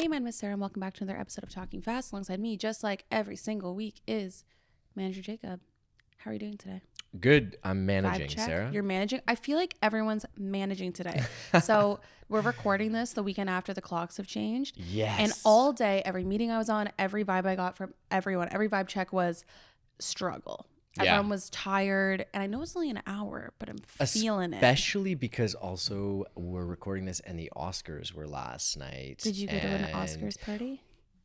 Hey, my name is Sarah, and welcome back to another episode of Talking Fast. Alongside me, just like every single week, is Manager Jacob. How are you doing today? Good. I'm managing, Vibe check. Sarah. You're managing? I feel like everyone's managing today. So we're recording this the weekend after the clocks have changed. Yes. And all day, every meeting I was on, every vibe I got from everyone, every vibe check was struggle. Everyone was tired, and I know it's only an hour, but I'm feeling it. Especially because also we're recording this and the Oscars were last night. Did you go to an Oscars party?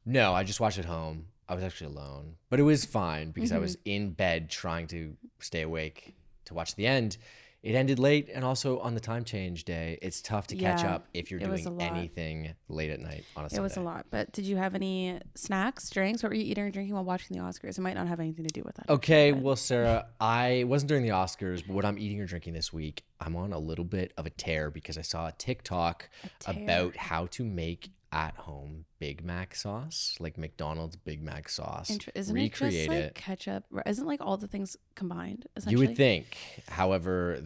No, I just watched at home. I was actually alone, but it was fine because I was in bed trying to stay awake to watch the end. It ended late, and also on the time change day, it's tough to catch up if you're doing anything late at night on a Sunday. It was a lot, but did you have any snacks, drinks? What were you eating or drinking while watching the Oscars? It might not have anything to do with that. Okay, well, Sarah, I wasn't during the Oscars, but what I'm eating or drinking this week, I'm on a little bit of a tear because I saw a TikTok about how to make at-home Big Mac sauce, like McDonald's Big Mac sauce. Isn't it just like ketchup? Isn't like all the things combined? You would think. However,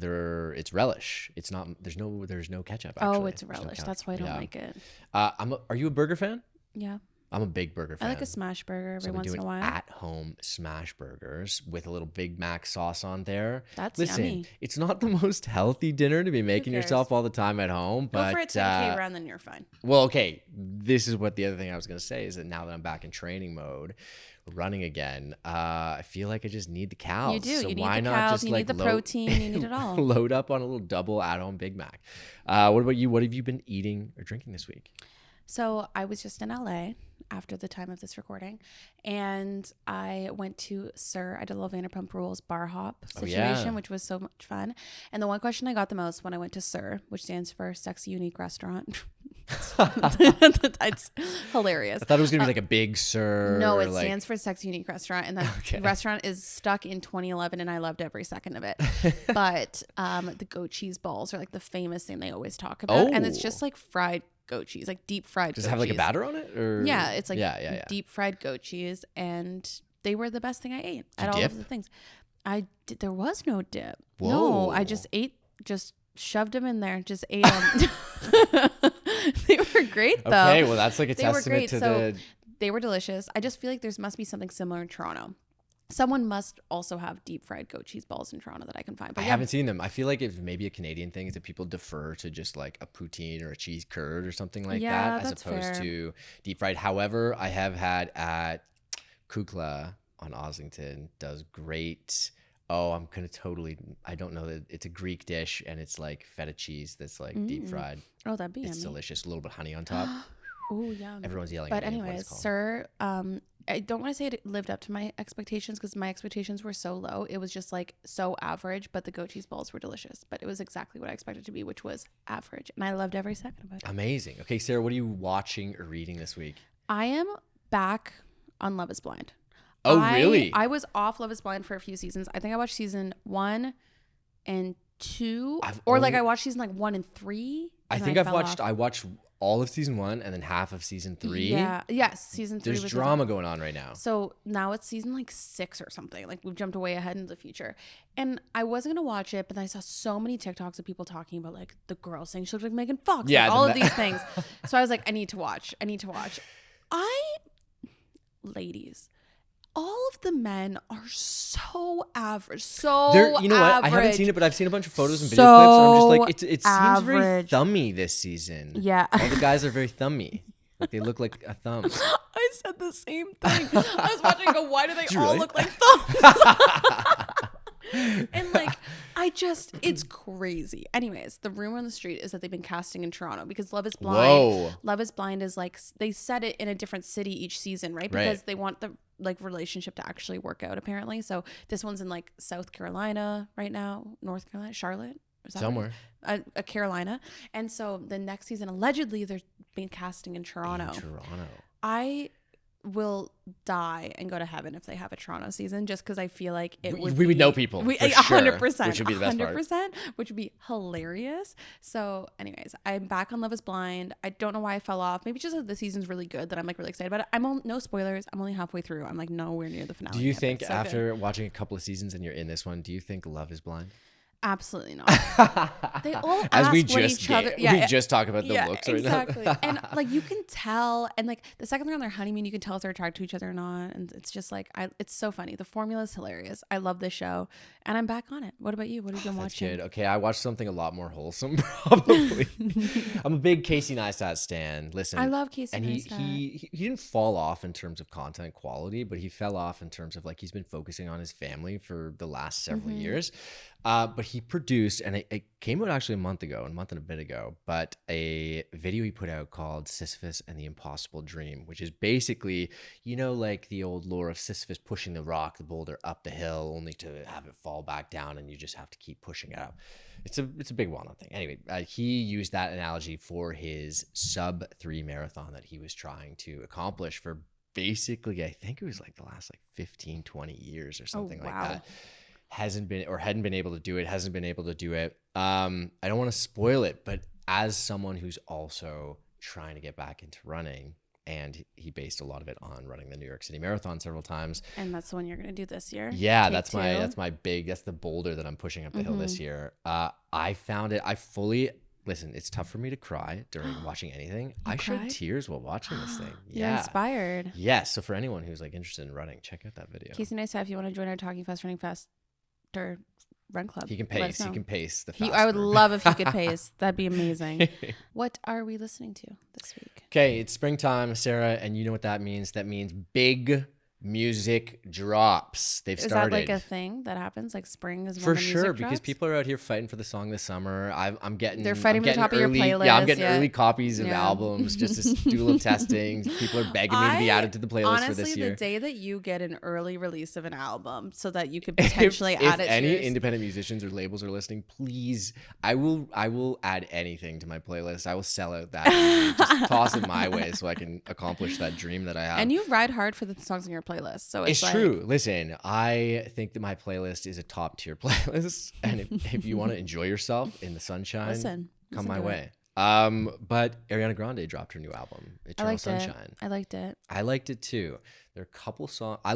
it's relish. It's not. There's no ketchup. Actually. Oh, it's relish. That's why I don't like it. Are you a burger fan? Yeah. I'm a big burger fan. I like a smash burger every once in a while. At-home smash burgers with a little Big Mac sauce on there. Listen, yummy. It's not the most healthy dinner to be making yourself all the time at home. But go for a 10K run, then you're fine. Well, okay. This is what the other thing I was going to say is that now that I'm back in training mode, running again, I feel like I just need the calories. You do. So you why need the not calories, just you like need the protein, you need it all. Load up on a little double at-home Big Mac. What about you? What have you been eating or drinking this week? So I was just in LA after the time of this recording, and I went to SUR. I did a little Vanderpump Rules bar hop situation, which was so much fun. And the one question I got the most when I went to SUR, which stands for Sexy Unique Restaurant. It's hilarious. I thought it was going to be like a big SUR. No, it stands for Sexy Unique Restaurant, and that restaurant is stuck in 2011, and I loved every second of it. But the goat cheese balls are like the famous thing they always talk about, and it's just like fried goat cheese, like deep fried. Does it have like a batter on it? Or yeah, it's like deep fried goat cheese, and they were the best thing I ate at all of the things. There was no dip. Whoa. No, I just shoved them in there, just ate them. They were great though. Okay, well that's like a testament to they were delicious. I just feel like there must be something similar in Toronto. Someone must also have deep fried goat cheese balls in Toronto that I can find. But I haven't seen them. I feel like it's maybe a Canadian thing is that people defer to just like a poutine or a cheese curd or something like that as opposed to deep fried. However, I have had at Kukla on Oslington does great. Oh, I don't know that it's a Greek dish and it's like feta cheese that's like deep fried. Oh, that'd be It's yummy. delicious. A little bit of honey on top. Oh, yeah. Everyone's yelling but at me. anyways, SUR, I don't want to say it lived up to my expectations because my expectations were so low. It was just like so average, but the goat cheese balls were delicious. But it was exactly what I expected it to be, which was average. And I loved every second of it. Amazing. Okay, Sarah, what are you watching or reading this week? I am back on Love is Blind. Oh, really? I was off Love is Blind for a few seasons. I think I watched season 1 and 2. I watched season like 1 and 3. I think I watched all of season 1 and then half of season 3. Yeah. Yes. Season 3. There's drama going on right now. So now it's season like 6 or something. Like we've jumped way ahead into the future. And I wasn't going to watch it, but then I saw so many TikToks of people talking about like the girl saying she looked like Megan Fox. Yeah. Like, all of these things. So I was like, I need to watch. Ladies, all of the men are so average. You know what? I haven't seen it, but I've seen a bunch of photos and video clips. And I'm just like, it seems very thummy this season. Yeah. All the guys are very thummy. Like they look like a thumb. I said the same thing. I was watching and go, why do they all look like thumbs? And like, it's crazy. Anyways, the rumor on the street is that they've been casting in Toronto because Love is Blind. Whoa. Love is Blind is like, they set it in a different city each season, right? Because they want the like relationship to actually work out apparently. So this one's in like South Carolina right now, North Carolina, Charlotte. Somewhere. A Carolina. And so the next season, allegedly, they're being casting in Toronto. I will die and go to heaven if they have a Toronto season, just because I feel like we would know people. 100%, which would be the best part. 100%, which would be hilarious. So, anyways, I'm back on Love Is Blind. I don't know why I fell off. Maybe just the season's really good that I'm like really excited about it. No spoilers. I'm only halfway through. I'm like nowhere near the finale. Do you think after watching a couple of seasons and you're in this one, do you think Love Is Blind? Absolutely not. They all ask what each other. Yeah, we just talk about the looks right now. Exactly. And like you can tell, and like the second they're on their honeymoon, you can tell if they're attracted to each other or not. And it's just like it's so funny. The formula is hilarious. I love this show, and I'm back on it. What about you? What have you been watching? Good. Okay, I watched something a lot more wholesome. Probably. I'm a big Casey Neistat stan. Listen, I love Casey and Neistat. he didn't fall off in terms of content quality, but he fell off in terms of like he's been focusing on his family for the last several years. But he produced, and it came out actually a month and a bit ago, but a video he put out called Sisyphus and the Impossible Dream, which is basically, like the old lore of Sisyphus pushing the boulder up the hill only to have it fall back down, and you just have to keep pushing it up. It's a big well-known thing. Anyway, he used that analogy for his sub-3 marathon that he was trying to accomplish for basically, I think it was like the last 15, 20 years or something like that. Hadn't been able to do it. I don't want to spoil it, but as someone who's also trying to get back into running, and he based a lot of it on running the New York City Marathon several times. And that's the one you're going to do this year? Yeah, that's the boulder that I'm pushing up the hill this year. I found it, listen, it's tough for me to cry during watching anything. I shed tears while watching this thing. Yeah. You're inspired. Yes. So for anyone who's interested in running, check out that video. Casey Neistat, if you want to join our Talking Fast Running Fast or Run Club. He can pace. He can pace the fast. I would love if he could pace. That'd be amazing. What are we listening to this week? Okay, it's springtime, Sarah, and you know what that means. That means big music drops. They've started. Is that like a thing that happens? Like spring is when for the sure, music because drops? people are out here fighting for the song this summer. They're fighting for the top of your playlist. Yeah, I'm getting early copies of albums just to do a little testing. People are begging me to be added to the playlist for this year. Honestly, the day that you get an early release of an album so that you could potentially add it to any independent musicians or labels are listening, please, I will add anything to my playlist. I will sell out that. Just toss it my way so I can accomplish that dream that I have. And you ride hard for the songs on your playlist. So it's true. Listen, I think that my playlist is a top tier playlist, and if you want to enjoy yourself in the sunshine, come my way. But Ariana Grande dropped her new album, Eternal Sunshine. I liked it. I liked it too. There are a couple songs. I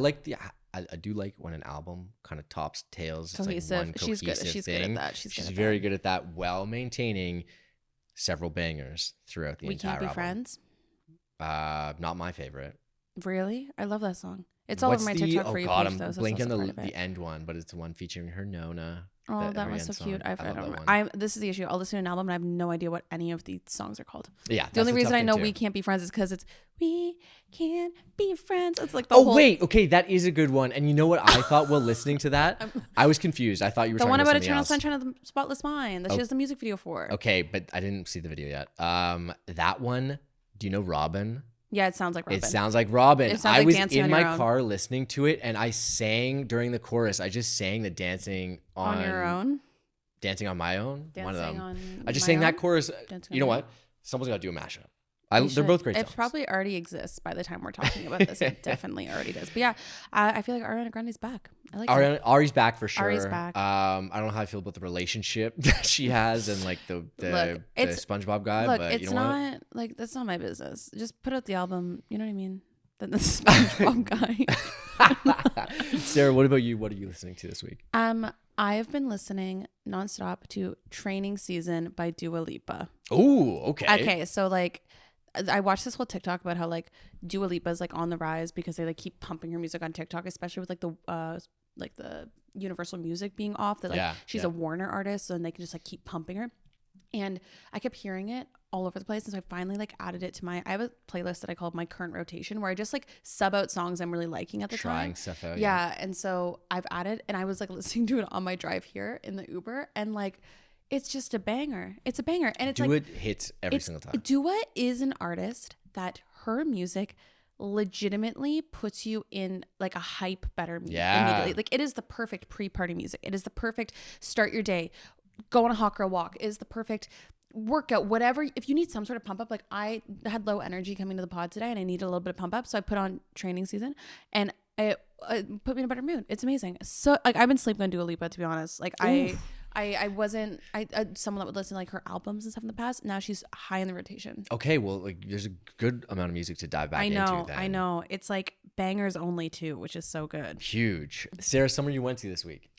do like when an album kind of tops tails. Cohesive. It's like one cohesive She's thing. good at that. She's very good at that, while maintaining several bangers throughout the entire album. We Can't Be Friends? Not my favorite. Really? I love that song. It's all over my TikTok for you page, I'm though. blinking the end one, but it's the one featuring her Nona. Oh, that was so cute. I don't remember. This is the issue. I'll listen to an album and I have no idea what any of the songs are called. Yeah. The only reason I know We Can't Be Friends is because it's We Can't Be Friends. It's like the whole... wait. Okay, that is a good one. And you know what I thought while listening to that? I was confused. I thought you were talking about something Eternal Sunshine of the Spotless Mind that she has the music video for. Okay, but I didn't see the video yet. That one, do you know Robin? Yeah, it sounds like Robin. It sounds like Robin. I was in my car listening to it, and I sang during the chorus. I just sang the dancing on your own, dancing on my own. One of them. I just sang that chorus. You know what? Someone's got to do a mashup. They're both great songs. It probably already exists by the time we're talking about this. It definitely already does. But yeah, I feel like Ariana Grande's back. I like Ari's back for sure. Ari's back. I don't know how I feel about the relationship that she has and like the SpongeBob guy. But it's not like that's not my business. Just put out the album. You know what I mean? Then the SpongeBob guy. Sarah, what about you? What are you listening to this week? I have been listening nonstop to Training Season by Dua Lipa. Oh, okay. Okay, so like I watched this whole TikTok about how like Dua Lipa is like on the rise because they like keep pumping her music on TikTok, especially with like the Universal Music being off. That like she's a Warner artist, so then they can just like keep pumping her. And I kept hearing it all over the place, and so I finally like added it to I have a playlist that I call my current rotation, where I just like sub out songs I'm really liking at the time. Trying stuff out. Yeah, and so I've added, and I was like listening to it on my drive here in the Uber, and like it's just a banger. It's a banger, and it's Dua hits every single time. Dua is an artist that her music legitimately puts you in like a hype better mood immediately. Like it is the perfect pre-party music. It is the perfect start your day, go on a hot girl walk. It is the perfect workout, whatever. If you need some sort of pump up, like I had low energy coming to the pod today and I needed a little bit of pump up, so I put on Training Season and it put me in a better mood. It's amazing. So like I've been sleeping on Dua Lipa, to be honest. Like I wasn't someone that would listen to like her albums and stuff in the past. Now she's high in the rotation. Okay, well, like there's a good amount of music to dive back into then. I know. It's like bangers only too, which is so good. Huge. Sarah, somewhere you went to this week?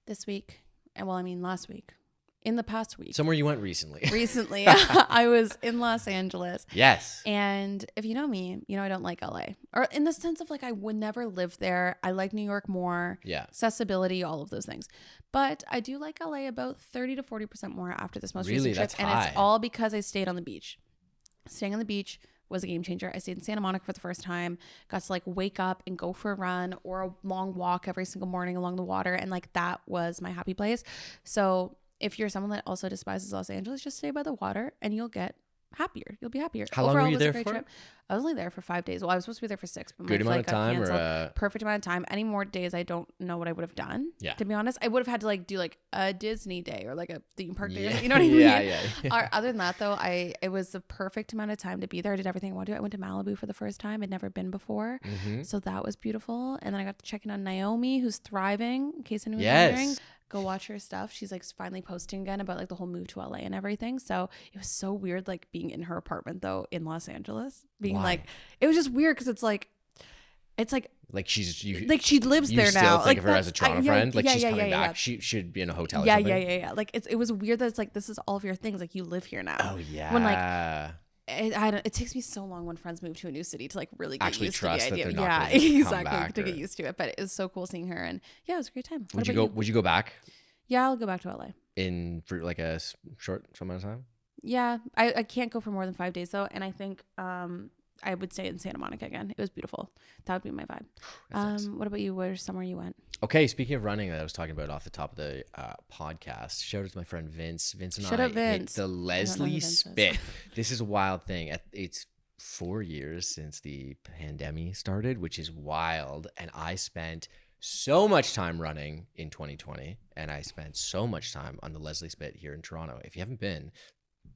This week, last week. In the past week. Somewhere you went recently. Recently. I was in Los Angeles. Yes. And if you know me, you know I don't like LA. Or in the sense of like I would never live there. I like New York more. Yeah. Accessibility, all of those things. But I do like LA about 30 to 40% more after this most Really? recent trip. That's and high. It's all because I stayed on the beach. Staying on the beach was a game changer. I stayed in Santa Monica for the first time, got to like wake up and go for a run or a long walk every single morning along the water. And like that was my happy place. So if you're someone that also despises Los Angeles, just stay by the water and you'll get happier. You'll be happier. How long were you there for? Trip. I was only there for 5 days. Well, I was supposed to be there for 6, but good my amount flight of time got or canceled. Perfect amount of time. Any more days, I don't know what I would have done. Yeah. To be honest, I would have had to like do like a Disney day or like a theme park day. You know what I mean? Yeah. Other than that, though, it was the perfect amount of time to be there. I did everything I wanted to do. I went to Malibu for the first time. I'd never been before, so that was beautiful. And then I got to check in on Naomi, who's thriving. In case anyone's wondering. Go watch her stuff. She's like finally posting again about like the whole move to LA and everything. So it was so weird like being in her apartment though in Los Angeles. Being like, it was just weird because it's like she lives there now. You still think like of her as a Toronto friend? Like she's coming back. Yeah. She should be in a hotel or yeah, something. Yeah. Like it was weird that it's like this is all of your things. Like you live here now. Oh yeah. When like it takes me so long when friends move to a new city to like really get actually used trust to the idea. that they're not going to exactly come back to get used to it. But it was so cool seeing her, and yeah, it was a great time. Would you go back? Yeah, I'll go back to LA For like a short amount of time? Yeah, I can't go for more than 5 days though, and I think I would stay in Santa Monica again. It was beautiful. That would be my vibe. Nice. What about you? Where's somewhere you went? Okay, speaking of running that I was talking about off the top of the podcast, shout out to my friend Vince. Vince and shout I out Vince. hit the Leslie Spit. This is a wild thing. It's 4 years since the pandemic started, which is wild, and I spent so much time running in 2020, and I spent so much time on the Leslie Spit here in Toronto. If you haven't been,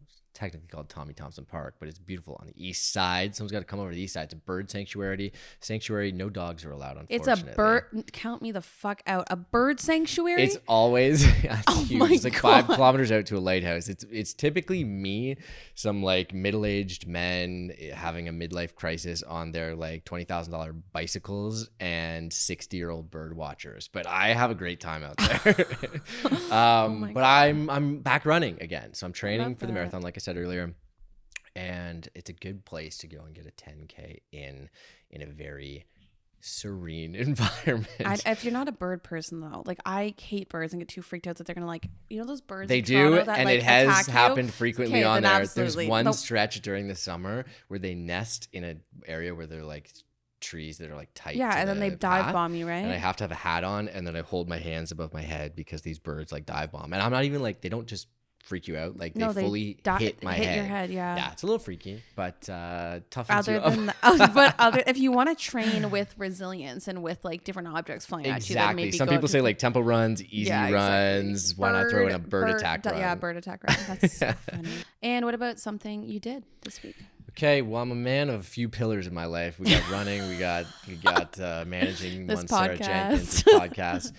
it's technically called Tommy Thompson Park, but it's beautiful on the east side. Someone's got to come over to the east side. It's a bird sanctuary. No dogs are allowed, unfortunately. It's a bird. Count me the fuck out. A bird sanctuary. It's always huge. It's like God. 5 kilometers out to a lighthouse. It's typically me, some like middle-aged men having a midlife crisis on their like $20,000 bicycles and 60-year-old bird watchers. But I have a great time out there. But I'm back running again, so I'm training for the marathon, like I said earlier. And it's a good place to go and get a 10K in a very serene environment. If you're not a bird person though, like I hate birds and get too freaked out that they're gonna like, you know those birds they in do Toronto that, and like, it has attack happened you? frequently Okay, on then there. absolutely. There's one stretch during the summer where they nest in an area where they're like trees that are like tight to and then they dive path, bomb you, right? and I have to have a hat on, and then I hold my hands above my head because these birds like dive bomb, and I'm not even like, they don't just freak you out, like they fully hit my head. Your head. Yeah, it's a little freaky, but tough. If you want to train with resilience and with like different objects flying at you, then maybe some people say like tempo runs, easy runs. Why not throw in a bird attack run? Yeah, bird attack run. That's so funny. And what about something you did this week? Okay, well, I'm a man of a few pillars in my life. We got running, we got managing this one podcast. Sarah Jenkins, this podcast.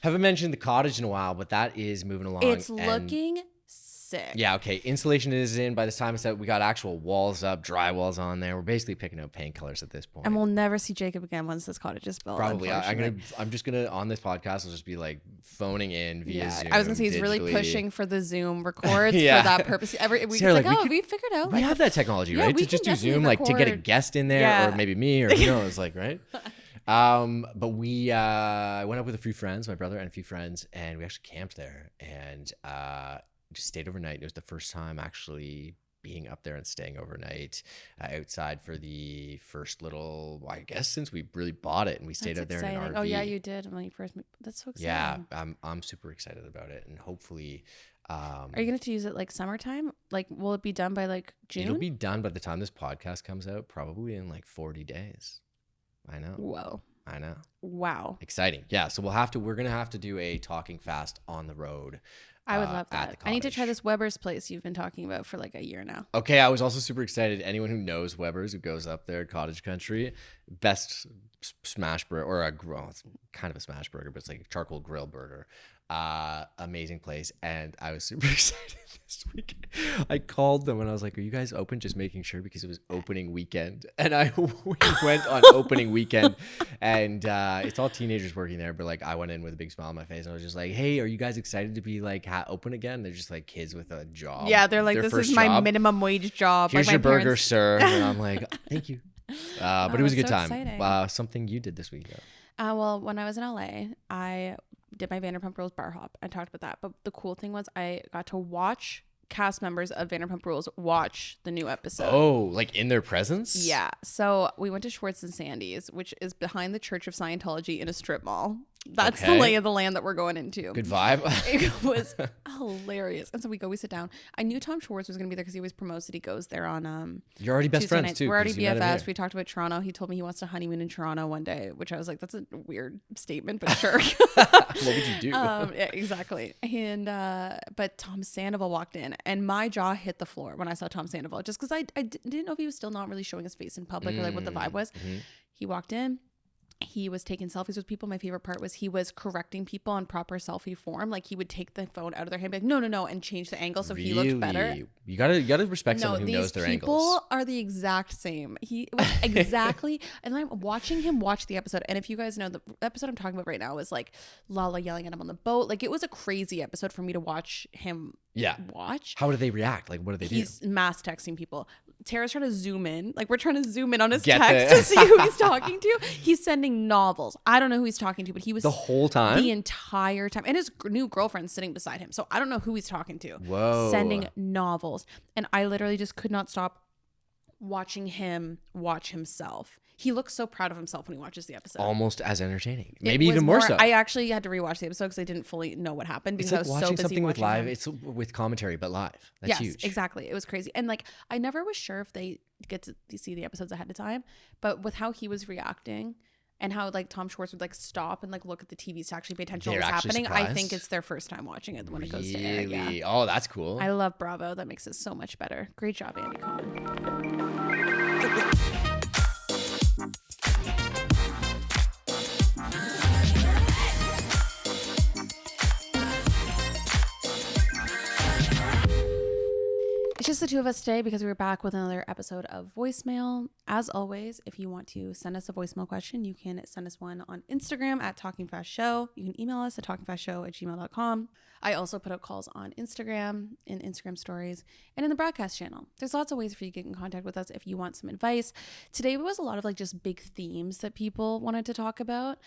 Haven't mentioned the cottage in a while, but that is moving along. It's looking sick. Yeah, okay. Insulation is in. By the time it's out, we got actual walls up, drywalls on there. We're basically picking out paint colors at this point. And we'll never see Jacob again once this cottage is built. Probably. I'm just gonna on this podcast. I'll just be like phoning in via Zoom. I was gonna say he's really pushing for the Zoom records for that purpose. Every week, Sarah, we figured out. We have that technology, right? To just do Zoom, like to get a guest in there, or maybe me, or who knows, like, right? But we went up with a few friends, my brother and a few friends, and we actually camped there and just stayed overnight. It was the first time actually being up there and staying overnight outside for the first little, I guess, since we really bought it, and we stayed out there in an RV. Oh yeah, you did when you first. That's so exciting. Yeah, I'm super excited about it, and hopefully. Are you going to use it like summertime? Like, will it be done by like June? It'll be done by the time this podcast comes out, probably in like 40 days. I know. Whoa. I know. Wow. Exciting. Yeah. So we're going to have to do a talking fast on the road. I would love that. I need to try this Weber's place you've been talking about for like a year now. Okay. I was also super excited. Anyone who knows Weber's, who goes up there, cottage country, best smash burger, or it's kind of a smash burger, but it's like a charcoal grill burger. Amazing place. And I was super excited this week. I called them and I was like, are you guys open? Just making sure, because it was opening weekend. And we went on opening weekend, and it's all teenagers working there, but like I went in with a big smile on my face and I was just like, hey, are you guys excited to be like open again? They're just like kids with a job. Yeah, they're like, this is my minimum wage job. Here's like your burger, sir. And I'm like, thank you. But it was a good time. Exciting. Something you did this week though. Well, when I was in LA, I did my Vanderpump Rules bar hop. I talked about that. But the cool thing was I got to watch cast members of Vanderpump Rules watch the new episode. Oh, like in their presence? Yeah. So we went to Schwartz and Sandy's, which is behind the Church of Scientology in a strip mall. That's the lay of the land that we're going into. Good vibe. It was hilarious. And so we sit down. I knew Tom Schwartz was going to be there because he always promotes that he goes there on You're already best Tuesday friends nights. too. We're already BFFs. We talked about Toronto. He told me he wants to honeymoon in Toronto one day, which I was like, that's a weird statement, but sure. What would you do? Yeah, exactly. And but Tom Sandoval walked in and my jaw hit the floor when I saw Tom Sandoval, just because I didn't know if he was still not really showing his face in public or like what the vibe was. Mm-hmm. He walked in. He was taking selfies with people. My favorite part was he was correcting people on proper selfie form. Like he would take the phone out of their hand, and be like, no, and change the angle so he looked better. You gotta respect someone who knows their angles. These people are the exact same. He was exactly, and I'm watching him watch the episode. And if you guys know, the episode I'm talking about right now is like Lala yelling at him on the boat. Like it was a crazy episode for me to watch him. Yeah. Watch. How do they react? Like, what do they do? He's mass texting people. Tara's trying to zoom in. Like, we're trying to zoom in on his text to see who he's talking to. He's sending novels. I don't know who he's talking to, but he was... The whole time? The entire time. And his new girlfriend's sitting beside him. So I don't know who he's talking to. Whoa. Sending novels. And I literally just could not stop watching him watch himself. He looks so proud of himself when he watches the episode. Almost as entertaining. Maybe even more so. I actually had to rewatch the episode because I didn't fully know what happened because it's like I was so busy something with live. him. It's with commentary, but live. That's huge. Yes, exactly. It was crazy. And like, I never was sure if they get to see the episodes ahead of time, but with how he was reacting and how like Tom Schwartz would like stop and like look at the TVs to actually pay attention to what's happening, surprised? I think it's their first time watching it when it goes to air. Yeah. Oh, that's cool. I love Bravo. That makes it so much better. Great job, Andy Cohen. It's just the two of us today because we were back with another episode of Voicemail. As always, if you want to send us a voicemail question, you can send us one on Instagram at Talking Fast Show. You can email us at talkingfastshow@gmail.com. I also put out calls on Instagram, in Instagram stories, and in the broadcast channel. There's lots of ways for you to get in contact with us if you want some advice. Today was a lot of like just big themes that people wanted to talk about.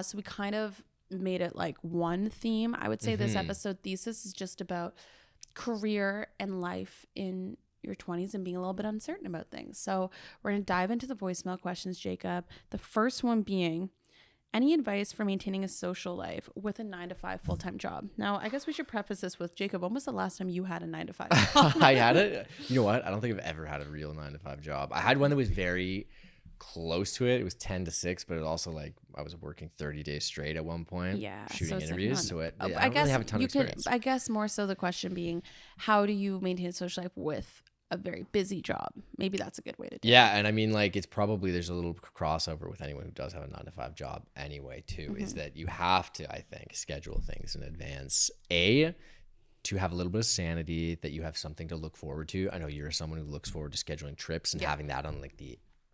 So we kind of made it like one theme. I would say this episode thesis is just about career and life in your 20s and being a little bit uncertain about things. So we're going to dive into the voicemail questions, Jacob. The first one being, any advice for maintaining a social life with a 9-to-5 full-time job? Now, I guess we should preface this with, Jacob, when was the last time you had a 9-to-5 job? I had it. You know what? I don't think I've ever had a real 9-to-5 job. I had one that was very close to it. It was 10 to 6, but it also like I was working 30 days straight at one point. Yeah, shooting interviews. Like I don't really have a ton of experience. I guess more so the question being, how do you maintain a social life with a very busy job? Maybe that's a good way to do it. Yeah, and I mean, like, it's probably, there's a little crossover with anyone who does have a 9-to-5 job anyway too, is that you have to, I think, schedule things in advance. To have a little bit of sanity, that you have something to look forward to. I know you're someone who looks forward to scheduling trips and having that on like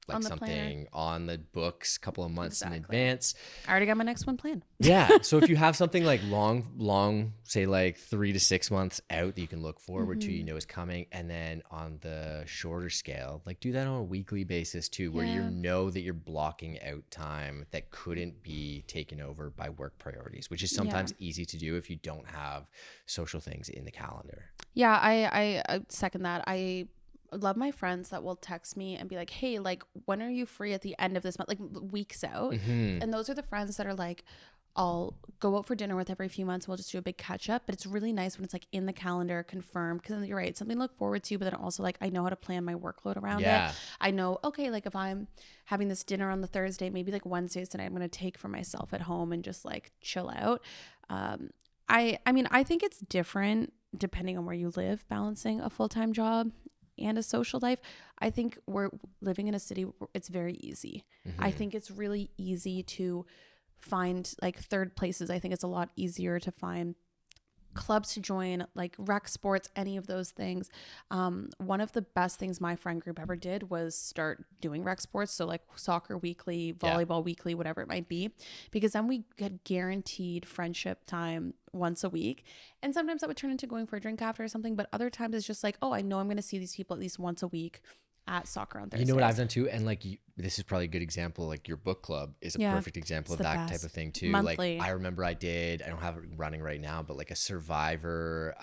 on something planner. On the books a couple of months in advance. I already got my next one planned. Yeah. So if you have something like long, say like 3 to 6 months out that you can look forward to, you know is coming. And then on the shorter scale, like do that on a weekly basis too, where you know that you're blocking out time that couldn't be taken over by work priorities, which is sometimes easy to do if you don't have social things in the calendar. Yeah, I second that. I love my friends that will text me and be like, hey, like, when are you free at the end of this month? Like weeks out. And those are the friends that are like, I'll go out for dinner with every few months. We'll just do a big catch up. But it's really nice when it's like in the calendar, confirmed. Because you're right, it's something to look forward to. But then also like I know how to plan my workload around it. I know, okay, like if I'm having this dinner on the Thursday, maybe like Wednesdays tonight, I'm going to take for myself at home and just like chill out. I mean, I think it's different depending on where you live, balancing a full-time job and a social life. I think we're living in a city where it's very easy. I think it's really easy to find like third places. I think it's a lot easier to find clubs to join, like rec sports, any of those things. One of the best things my friend group ever did was start doing rec sports. So like soccer weekly, volleyball weekly, whatever it might be, because then we get guaranteed friendship time once a week. And sometimes that would turn into going for a drink after or something. But other times it's just like, oh, I know I'm going to see these people at least once a week at soccer on Thursdays. You know what I've done too? And like, this is probably a good example. Like your book club is a perfect example of that type of thing too. Monthly. Like I remember I don't have it running right now, but like a Survivor,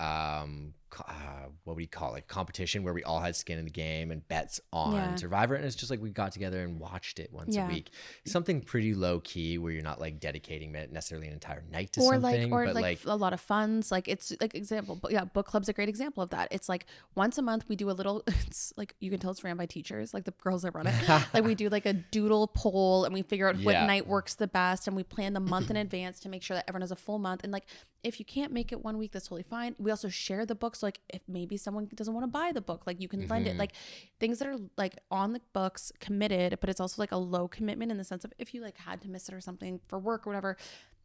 what would you call it? Competition where we all had skin in the game and bets on Survivor. And it's just like, we got together and watched it once a week. Something pretty low key where you're not like dedicating necessarily an entire night to something. Or like a lot of funds. Like it's like example, but yeah, book club's a great example of that. It's like once a month we do a little, it's like, you can tell it's ran by teachers, like the girls that run it. Like we do like a doodle poll and we figure out what night works the best, and we plan the month in advance to make sure that everyone has a full month. And like, if you can't make it one week, that's totally fine. We also share the books. So like if maybe someone doesn't want to buy the book, like you can lend it, like things that are like on the books, committed, but it's also like a low commitment in the sense of if you like had to miss it or something for work or whatever,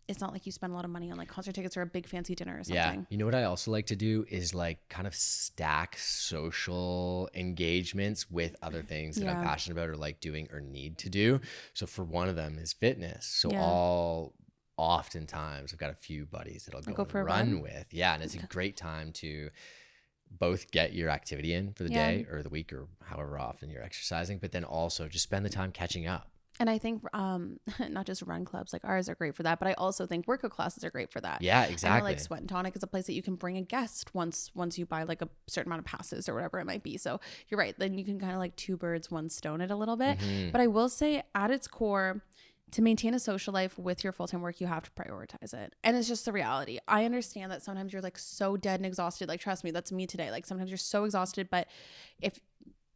it's not like you spend a lot of money on like concert tickets or a big fancy dinner or something. Yeah. You know what I also like to do is like kind of stack social engagements with other things that I'm passionate about or like doing or need to do. So for one of them is fitness. So oftentimes I've got a few buddies that I'll go for a run with. Yeah. And it's a great time to both get your activity in for the day or the week or however often you're exercising, but then also just spend the time catching up. And I think not just run clubs like ours are great for that, but I also think workout classes are great for that. Yeah, exactly. I know, like Sweat and Tonic is a place that you can bring a guest once you buy like a certain amount of passes or whatever it might be. So you're right. Then you can kind of like two birds, one stone it a little bit. But I will say at its core, to maintain a social life with your full-time work, you have to prioritize it. And it's just the reality. I understand that sometimes you're like so dead and exhausted. Like, trust me, that's me today. Like sometimes you're so exhausted, but if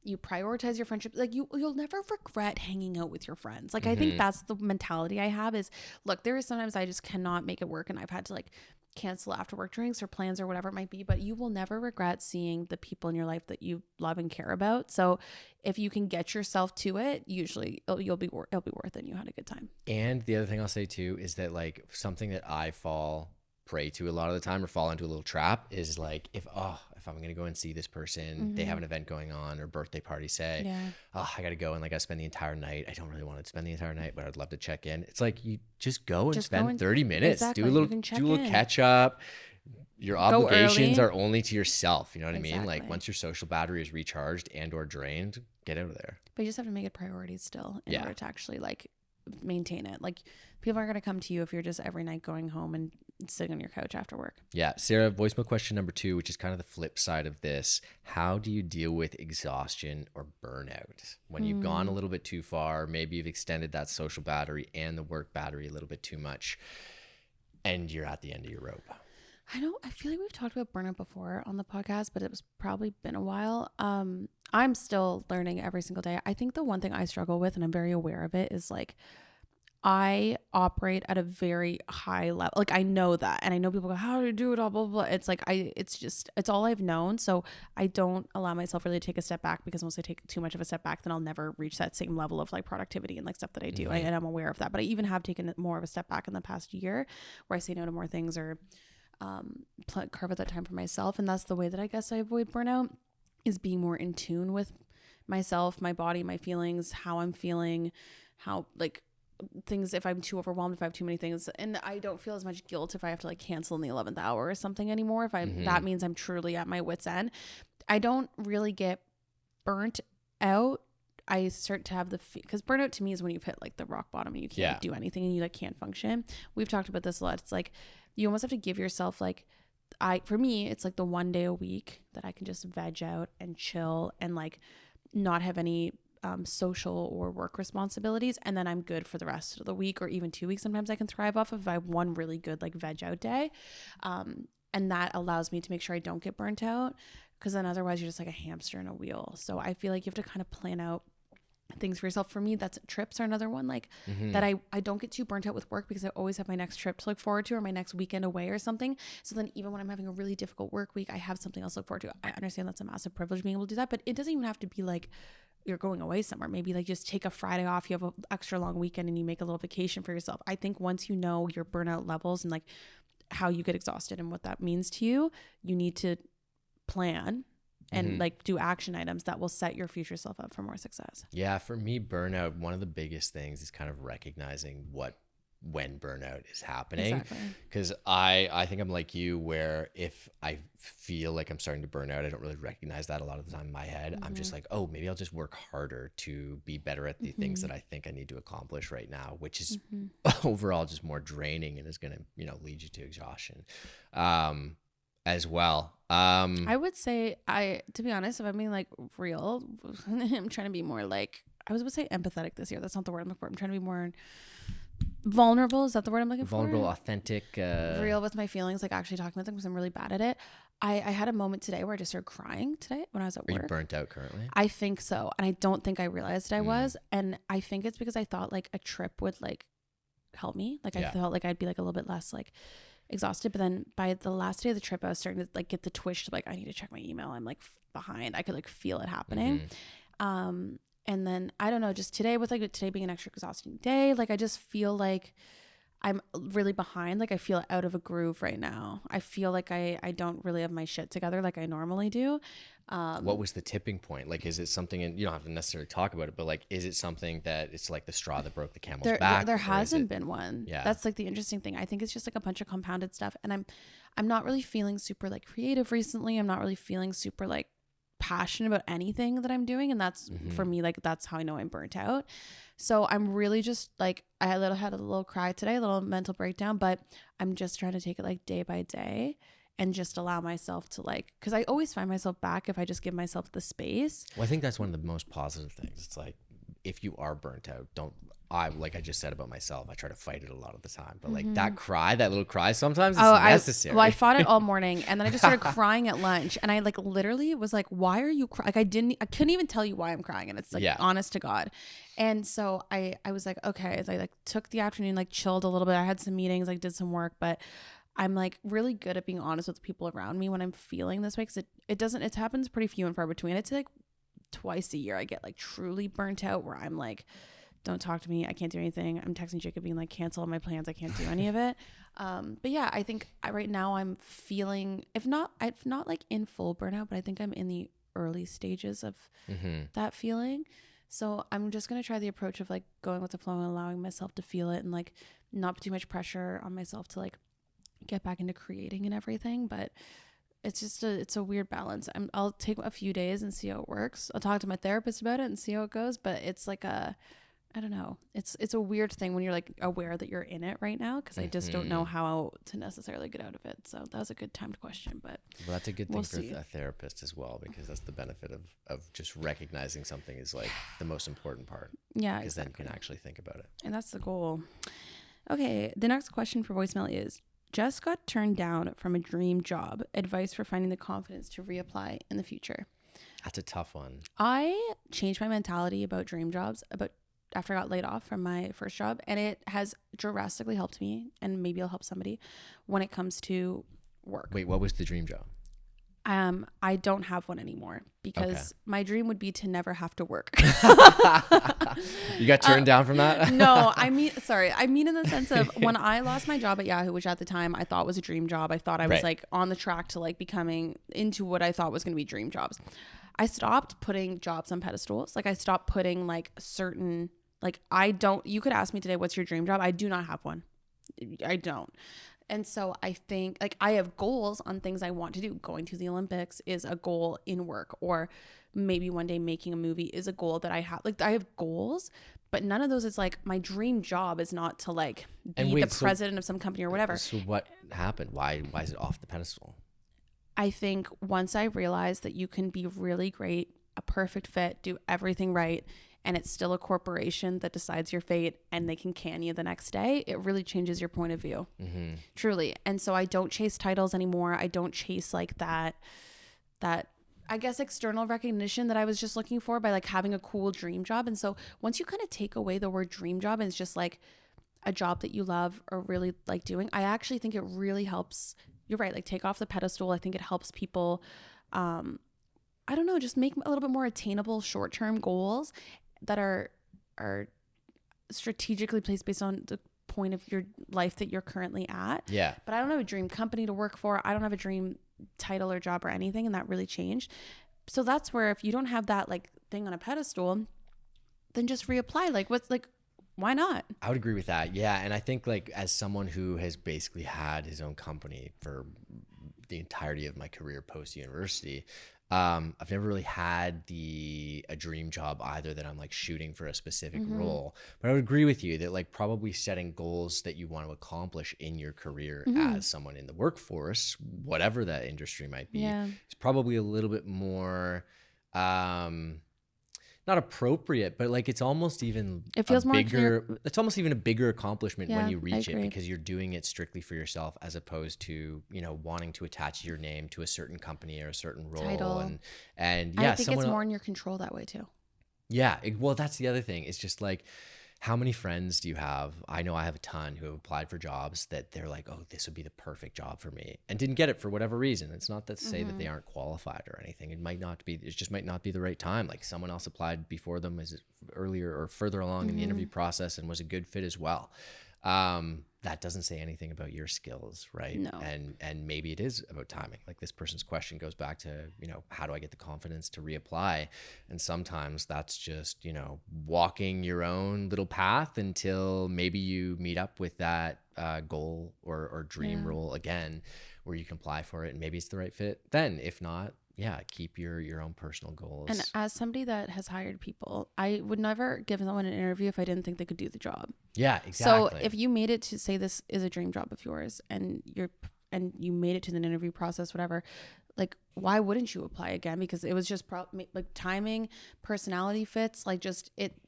you prioritize your friendship, like you'll never regret hanging out with your friends. Like I think that's the mentality I have is, look, there is sometimes I just cannot make it work and I've had to like cancel after work drinks or plans or whatever it might be, but you will never regret seeing the people in your life that you love and care about. So if you can get yourself to it, usually it'll be worth it and you had a good time. And the other thing I'll say too is that like something that I fall prey to a lot of the time or fall into a little trap is like if I'm gonna go and see this person, they have an event going on or birthday party, say, I gotta go and like I spend the entire night. I don't really want to spend the entire night, but I'd love to check in. It's like you just go and spend 30 minutes, do a little catch up. Your obligations are only to yourself. You know what I mean? Like once your social battery is recharged and or drained, get out of there. But you just have to make it priorities still in order to actually like maintain it. Like people aren't going to come to you if you're just every night going home and sitting on your couch after work. Yeah. Sarah, voicemail question number 2, which is kind of the flip side of this. How do you deal with exhaustion or burnout when you've gone a little bit too far? Maybe you've extended that social battery and the work battery a little bit too much and you're at the end of your rope. I feel like we've talked about burnout before on the podcast, but it was probably been a while. I'm still learning every single day. I think the one thing I struggle with, and I'm very aware of it, is like I operate at a very high level. Like I know that, and I know people go, how do you do it all, blah, blah, blah. It's like, it's all I've known. So I don't allow myself really to take a step back, because once I take too much of a step back, then I'll never reach that same level of like productivity and like stuff that I do. And I'm aware of that, but I even have taken more of a step back in the past year where I say no to more things or carve out that time for myself. And that's the way that I guess I avoid burnout, is being more in tune with myself, my body, my feelings, how I'm feeling, how like things, if I'm too overwhelmed, if I have too many things. And I don't feel as much guilt if I have to like cancel in the 11th hour or something anymore. If that means I'm truly at my wit's end. I don't really get burnt out. I start to have because burnout to me is when you've hit like the rock bottom and you can't do anything and you like can't function. We've talked about this a lot. It's like you almost have to give yourself like, for me, it's like the one day a week that I can just veg out and chill and like not have any social or work responsibilities. And then I'm good for the rest of the week, or even 2 weeks. Sometimes I can thrive off of if I have one really good like veg out day. And that allows me to make sure I don't get burnt out, because then otherwise you're just like a hamster in a wheel. So I feel like you have to kind of plan out things for yourself. For me, that's trips are another one, like that I don't get too burnt out with work because I always have my next trip to look forward to or my next weekend away or something. So then even when I'm having a really difficult work week, I have something else to look forward to. I understand that's a massive privilege being able to do that, but it doesn't even have to be like you're going away somewhere. Maybe like just take a Friday off, you have an extra long weekend and you make a little vacation for yourself. I think once you know your burnout levels and like how you get exhausted and what that means to you, you need to plan and like do action items that will set your future self up for more success. Yeah, for me, burnout, one of the biggest things is kind of recognizing when burnout is happening. Because I think I'm like you, where if I feel like I'm starting to burn out, I don't really recognize that a lot of the time in my head. I'm just like, oh, maybe I'll just work harder to be better at the things that I think I need to accomplish right now, which is overall just more draining and is going to, lead you to exhaustion. As well. I would say to be honest, if I'm being like real, I'm trying to be more like, I was about to say empathetic this year. That's not the word I'm looking for. I'm trying to be more vulnerable. Is that the word I'm looking for? Vulnerable, authentic. Real with my feelings, like actually talking about them because I'm really bad at it. I had a moment today where I just started crying today when I was at work. Are you burnt out currently? I think so. And I don't think I realized I was. And I think it's because I thought like a trip would like help me. Like I felt like I'd be like a little bit less like exhausted, but then by the last day of the trip I was starting to like get the twitch to like I need to check my email, I'm like behind, I could like feel it happening. And then I don't know, just today with like today being an extra exhausting day, like I just feel like I'm really behind, like I feel out of a groove right now. I feel like I don't really have my shit together like I normally do. What was the tipping point? Like, is it something, and you don't have to necessarily talk about it, but like, is it something that it's like the straw that broke the camel's back? There hasn't been one. Yeah. That's like the interesting thing. I think it's just like a bunch of compounded stuff. And I'm not really feeling super like creative recently. I'm not really feeling super like passionate about anything that I'm doing. And that's for me, like, that's how I know I'm burnt out. So I'm really just like, I had a little cry today, a little mental breakdown, but I'm just trying to take it like day by day. And just allow myself to like, because I always find myself back if I just give myself the space. Well, I think that's one of the most positive things. It's like, if you are burnt out, like I just said about myself, I try to fight it a lot of the time. But like that little cry, sometimes it's necessary. I fought it all morning, and then I just started crying at lunch, and I like literally was like, "Why are you crying?" Like I couldn't even tell you why I'm crying, and it's like honest to God. And so I was like, okay, as I like took the afternoon, like chilled a little bit. I had some meetings, like did some work, but I'm like really good at being honest with the people around me when I'm feeling this way, because it happens pretty few and far between. It's like twice a year I get like truly burnt out where I'm like, don't talk to me, I can't do anything. I'm texting Jacob being like, cancel all my plans, I can't do any of it. But yeah, I think right now I'm feeling, if not like in full burnout, but I think I'm in the early stages of that feeling. So I'm just going to try the approach of like going with the flow and allowing myself to feel it and like not put too much pressure on myself to like get back into creating and everything. But it's just it's a weird balance. I'll take a few days and see how it works. I'll talk to my therapist about it and see how it goes, but it's like I don't know. It's a weird thing when you're like aware that you're in it right now, because I just don't know how to necessarily get out of it. So that was a good timed question, but well, that's a good thing for a therapist as well, because that's the benefit of just recognizing something is like the most important part. Yeah, because then you can actually think about it. And that's the goal. Okay, the next question for voicemail is, just got turned down from a dream job. Advice for finding the confidence to reapply in the future. That's a tough one. I changed my mentality about dream jobs after I got laid off from my first job, and it has drastically helped me, and maybe it'll help somebody when it comes to work. Wait, what was the dream job? I don't have one anymore, because my dream would be to never have to work. You got turned down from that? No, I mean in the sense of when I lost my job at Yahoo, which at the time I thought was a dream job. I thought I was like on the track to like becoming into what I thought was going to be dream jobs. I stopped putting jobs on pedestals. Like I stopped putting like certain, like you could ask me today, what's your dream job? I do not have one. I don't. And so I think like I have goals on things I want to do. Going to the Olympics is a goal in work, or maybe one day making a movie is a goal that I have. Like I have goals, but none of those is like my dream job is not to like be the president of some company or whatever. So what happened? Why is it off the pedestal? I think once I realized that you can be really great, a perfect fit, do everything right, and it's still a corporation that decides your fate and they can you the next day, it really changes your point of view. Truly. And so I don't chase titles anymore. I don't chase like that I guess, external recognition that I was just looking for by like having a cool dream job. And so once you kind of take away the word dream job and it's just like a job that you love or really like doing, I actually think it really helps. You're right. Like take off the pedestal. I think it helps people, I don't know, just make a little bit more attainable short-term goals that are strategically placed based on the point of your life that you're currently at. Yeah. But I don't have a dream company to work for. I don't have a dream title or job or anything, and that really changed. So that's where if you don't have that like thing on a pedestal, then just reapply. Like what's like, why not? I would agree with that. Yeah. And I think like as someone who has basically had his own company for the entirety of my career post-university, I've never really had a dream job either that I'm like shooting for a specific role. But I would agree with you that like probably setting goals that you want to accomplish in your career as someone in the workforce, whatever that industry might be, is probably a little bit more not appropriate, but like it's almost even it feels more bigger. It's almost even a bigger accomplishment when you reach it because you're doing it strictly for yourself, as opposed to wanting to attach your name to a certain company or a certain role. Title. And I think it's more in your control that way too. Yeah, well, that's the other thing. It's just like, how many friends do you have? I know I have a ton who have applied for jobs that they're like, oh, this would be the perfect job for me, and didn't get it for whatever reason. It's not that to say that they aren't qualified or anything. It just might not be the right time. Like someone else applied before them as earlier or further along in the interview process and was a good fit as well. That doesn't say anything about your skills, right? No. And maybe it is about timing. Like this person's question goes back to, how do I get the confidence to reapply? And sometimes that's just, walking your own little path until maybe you meet up with that goal or dream role again, where you can apply for it and maybe it's the right fit. Then if not, keep your own personal goals. And as somebody that has hired people, I would never give someone an interview if I didn't think they could do the job. Yeah, exactly. So if you made it to say this is a dream job of yours and you made it to an interview process, whatever, like why wouldn't you apply again? Because it was just like timing, personality fits, like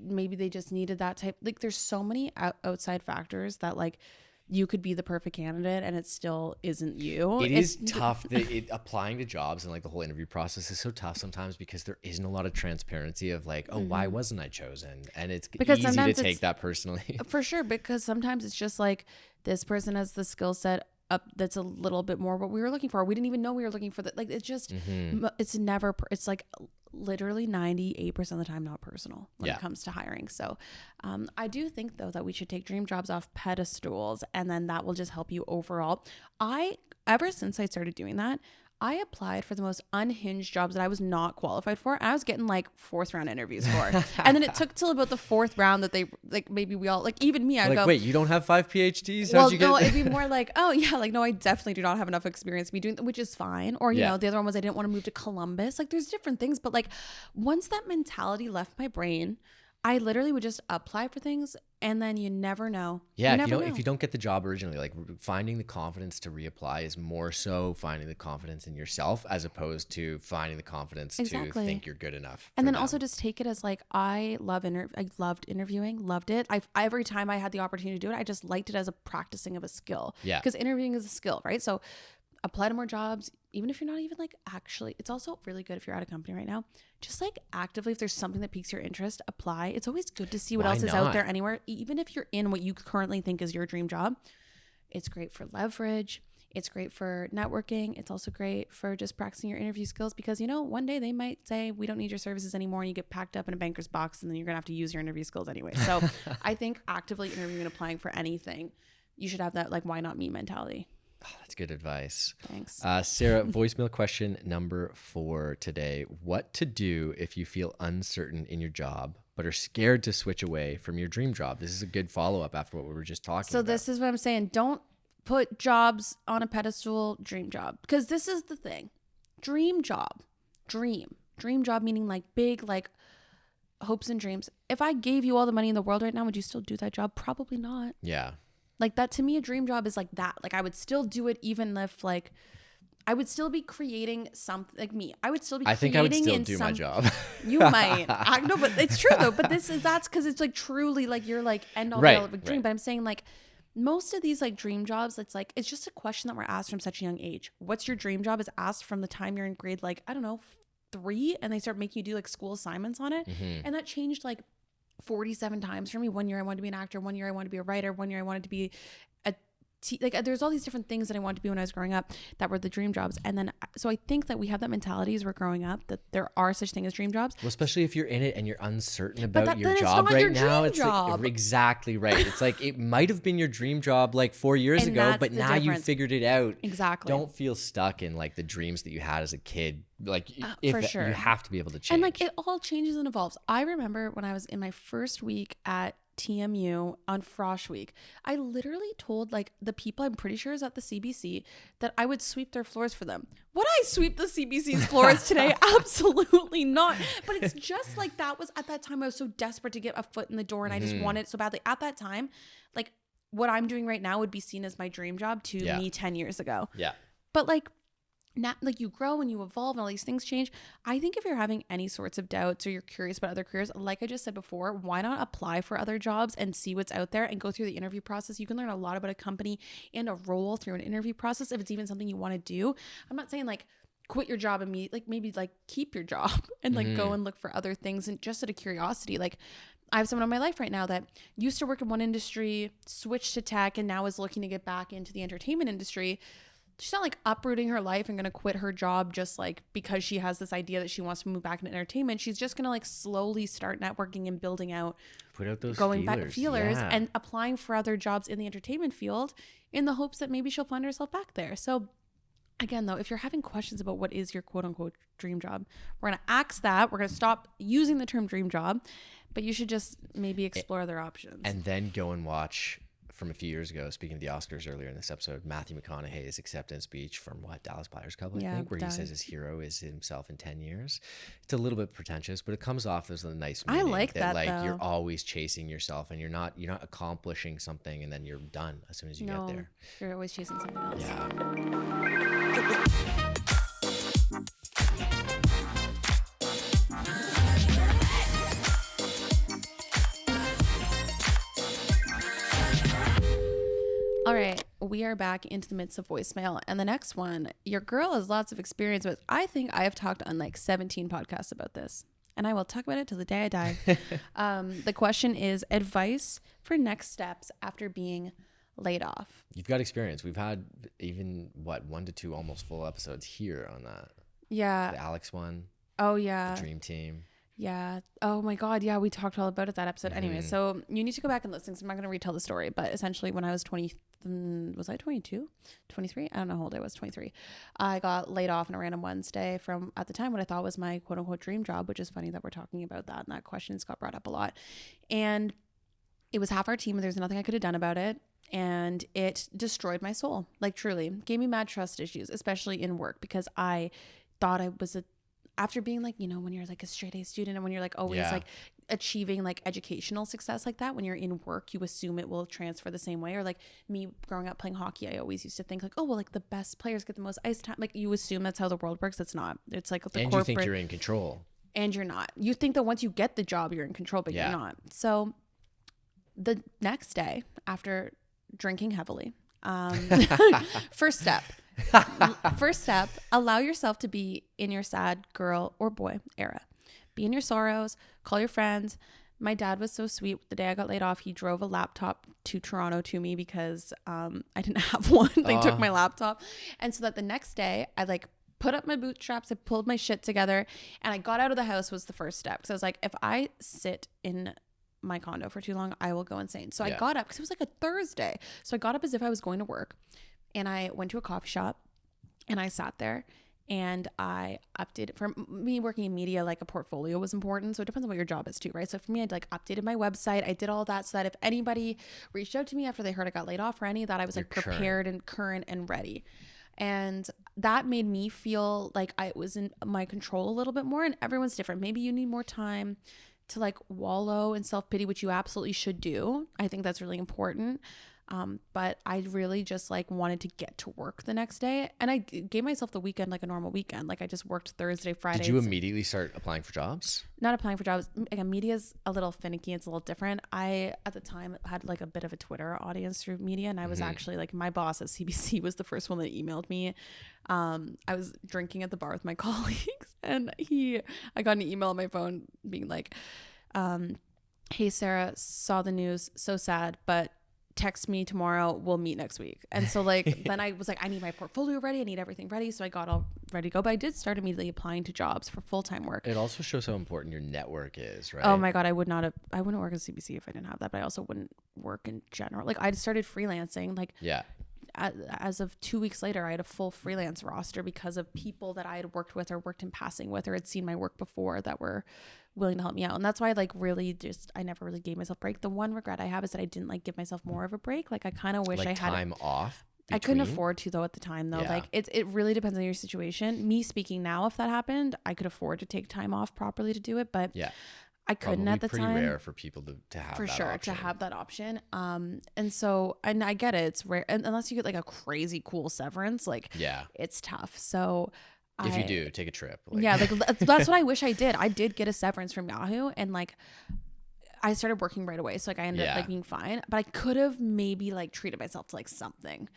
maybe they just needed that type. Like there's so many outside factors that like you could be the perfect candidate and it still isn't you. It's tough. Applying to jobs and like the whole interview process is so tough sometimes because there isn't a lot of transparency of like, oh, why wasn't I chosen? And it's easy to take that personally. For sure, because sometimes it's just like this person has the skill set up that's a little bit more what we were looking for. We didn't even know we were looking for that. Like it's just, it's never, it's like literally 98% of the time not personal when it comes to hiring. So I do think though that we should take dream jobs off pedestals, and then that will just help you overall. Ever since I started doing that, I applied for the most unhinged jobs that I was not qualified for. And I was getting like 4th round interviews for. And then it took till about the 4th round that they like, maybe we all like, even me, I'd like, go, wait, you don't have 5 PhDs? Well, no, it'd be more like, oh yeah, like, no, I definitely do not have enough experience to be doing, which is fine. Or, the other one was I didn't want to move to Columbus. Like there's different things, but like once that mentality left my brain, I literally would just apply for things, and then you never know. Yeah, if you don't get the job originally, like finding the confidence to reapply is more so finding the confidence in yourself as opposed to finding the confidence to think you're good enough. And then also just take it as like, I loved interviewing, loved it. Every time I had the opportunity to do it, I just liked it as a practicing of a skill. Yeah. Because interviewing is a skill, right? So apply to more jobs, even if you're not even like actually. It's also really good if you're at a company right now, just like actively, if there's something that piques your interest, apply. It's always good to see what else is out there anywhere. Even if you're in what you currently think is your dream job, it's great for leverage. It's great for networking. It's also great for just practicing your interview skills because, one day they might say, we don't need your services anymore. And you get packed up in a banker's box and then you're going to have to use your interview skills anyway. So I think actively interviewing and applying for anything, you should have that like, why not me mentality. Oh, that's good advice. Thanks. Sarah, voicemail question number 4 today. What to do if you feel uncertain in your job, but are scared to switch away from your dream job? This is a good follow-up after what we were just talking about. So this is what I'm saying. Don't put jobs on a pedestal, dream job. Because this is the thing. Dream job. Dream job meaning like big, like hopes and dreams. If I gave you all the money in the world right now, would you still do that job? Probably not. Yeah. Like that to me, a dream job is like that. Like I would still do it even if like I would still be creating something like me. I would still be. I think I would still do my job. You might. No, but it's true though. But that's because it's like truly like you're like end all be all of a dream. But I'm saying like most of these like dream jobs, it's just a question that we're asked from such a young age. What's your dream job is asked from the time you're in grade, like, I don't know, 3 and they start making you do like school assignments on it. And that changed like 47 times for me. One year I wanted to be an actor. One year I wanted to be a writer. One year I wanted to be like there's all these different things that I wanted to be when I was growing up that were the dream jobs. And then so I think that we have that mentality as we're growing up that there are such things as dream jobs. Well, especially if you're in it and you're uncertain about your job right now. It's like, exactly right. It's like it might have been your dream job like 4 years ago, but now you figured it out. Exactly. Don't feel stuck in like the dreams that you had as a kid. Like for sure. You have to be able to change. And like it all changes and evolves. I remember when I was in my first week at TMU on Frosh Week, I literally told like the people I'm pretty sure is at the CBC that I would sweep their floors for them. Would I sweep the CBC's floors today? Absolutely not. But it's just like that was at that time I was so desperate to get a foot in the door and I just wanted it so badly. At that time, like what I'm doing right now would be seen as my dream job to me 10 years ago. Yeah. But like now, like you grow and you evolve and all these things change. I think if you're having any sorts of doubts or you're curious about other careers, like I just said before, why not apply for other jobs and see what's out there and go through the interview process? You can learn a lot about a company and a role through an interview process if it's even something you want to do. I'm not saying like quit your job immediately, like maybe like keep your job and like go and look for other things and just out of curiosity. Like I have someone in my life right now that used to work in one industry, switched to tech, and now is looking to get back into the entertainment industry. She's not like uprooting her life and going to quit her job just like because she has this idea that she wants to move back into entertainment. She's just going to like slowly start networking and building out, put out those feelers and applying for other jobs in the entertainment field in the hopes that maybe she'll find herself back there. So again, though, if you're having questions about what is your quote unquote dream job, we're going to axe that. We're going to stop using the term dream job, but you should just maybe explore other options. And then go and watch from a few years ago, speaking of the Oscars earlier in this episode, Matthew McConaughey's acceptance speech from Dallas Buyers Club, I think, where he says his hero is himself in 10 years. It's a little bit pretentious, but it comes off as a nice meaning. I like that like though. You're always chasing yourself and you're not accomplishing something and then you're done as soon as you get there. You're always chasing something else. Yeah. All right, we are back into the midst of voicemail. And the next one, your girl has lots of experience with. I think I have talked on like 17 podcasts about this, and I will talk about it till the day I die. The question is advice for next steps after being laid off. You've got experience. We've had even 1 to 2 almost full episodes here on that. Yeah. The Alex one. Oh, yeah. The Dream Team. Yeah. Oh my God. Yeah. We talked all about it that episode. Anyway, so you need to go back and listen. So I'm not going to retell the story, but essentially when I was 20, was I 22, 23? I don't know how old I was, 23. I got laid off on a random Wednesday from at the time what I thought was my quote unquote dream job, which is funny that we're talking about that. And that question's got brought up a lot. And it was half our team and there's nothing I could have done about it. And it destroyed my soul. Like truly gave me mad trust issues, especially in work, because I thought I was after being like, you know, when you're like a straight A student and when you're like always like achieving like educational success like that, when you're in work, you assume it will transfer the same way. Or like me growing up playing hockey, I always used to think like, oh, well, like the best players get the most ice time. Like you assume that's how the world works. It's not. It's like the and corporate. You think you're in control. And you're not. You think that once you get the job, you're in control, but you're not. So the next day after drinking heavily, first step, allow yourself to be in your sad girl or boy era. Be in your sorrows, call your friends. My dad was so sweet. The day I got laid off, he drove a laptop to Toronto to me because I didn't have one. They took my laptop. And so that the next day I like put up my bootstraps, I pulled my shit together, and I got out of the house was the first step. Because I was like, if I sit in my condo for too long, I will go insane. So I got up because it was like a Thursday. So I got up as if I was going to work. And I went to a coffee shop and I sat there and I updated. For me working in media, like a portfolio was important. So it depends on what your job is too, right? So for me, I'd like updated my website. I did all that so that if anybody reached out to me after they heard I got laid off or any of that, I was like prepared and current and ready. And that made me feel like I was in my control a little bit more. And everyone's different. Maybe you need more time to like wallow in self-pity, which you absolutely should do. I think that's really important. But I really just like wanted to get to work the next day. And I gave myself the weekend like a normal weekend. Like I just worked Thursday, Friday. Did you immediately start applying for jobs? Not applying for jobs. Again, media's a little finicky. It's a little different. I, at the time, had like a bit of a Twitter audience through media. And I was actually like, my boss at CBC was the first one that emailed me. I was drinking at the bar with my colleagues, and I got an email on my phone being like, hey, Sarah, saw the news. So sad, but text me tomorrow. We'll meet next week. And so like, then I was like, I need my portfolio ready. I need everything ready. So I got all ready to go, but I did start immediately applying to jobs for full-time work. It also shows how important your network is, right? Oh my God. I wouldn't work at CBC if I didn't have that, but I also wouldn't work in general. Like I started freelancing, like, yeah. As of 2 weeks later, I had a full freelance roster because of people that I had worked with or worked in passing with or had seen my work before that were willing to help me out. And that's why like really just, I never really gave myself a break. The one regret I have is that I didn't like give myself more of a break. Like I kind of wish like I had time off. I couldn't afford to though at the time though. Yeah. Like it really depends on your situation. Me speaking now, if that happened, I could afford to take time off properly to do it. But yeah. I couldn't at the time. Pretty rare for people to have for that sure option. to have that option. And so, and I get it, it's rare, and unless you get like a crazy cool severance, like it's tough. So if you do, take a trip. Like, yeah, like that's what I wish I did. I did get a severance from Yahoo, and like I started working right away, so like I ended up like being fine. But I could have maybe like treated myself to like something,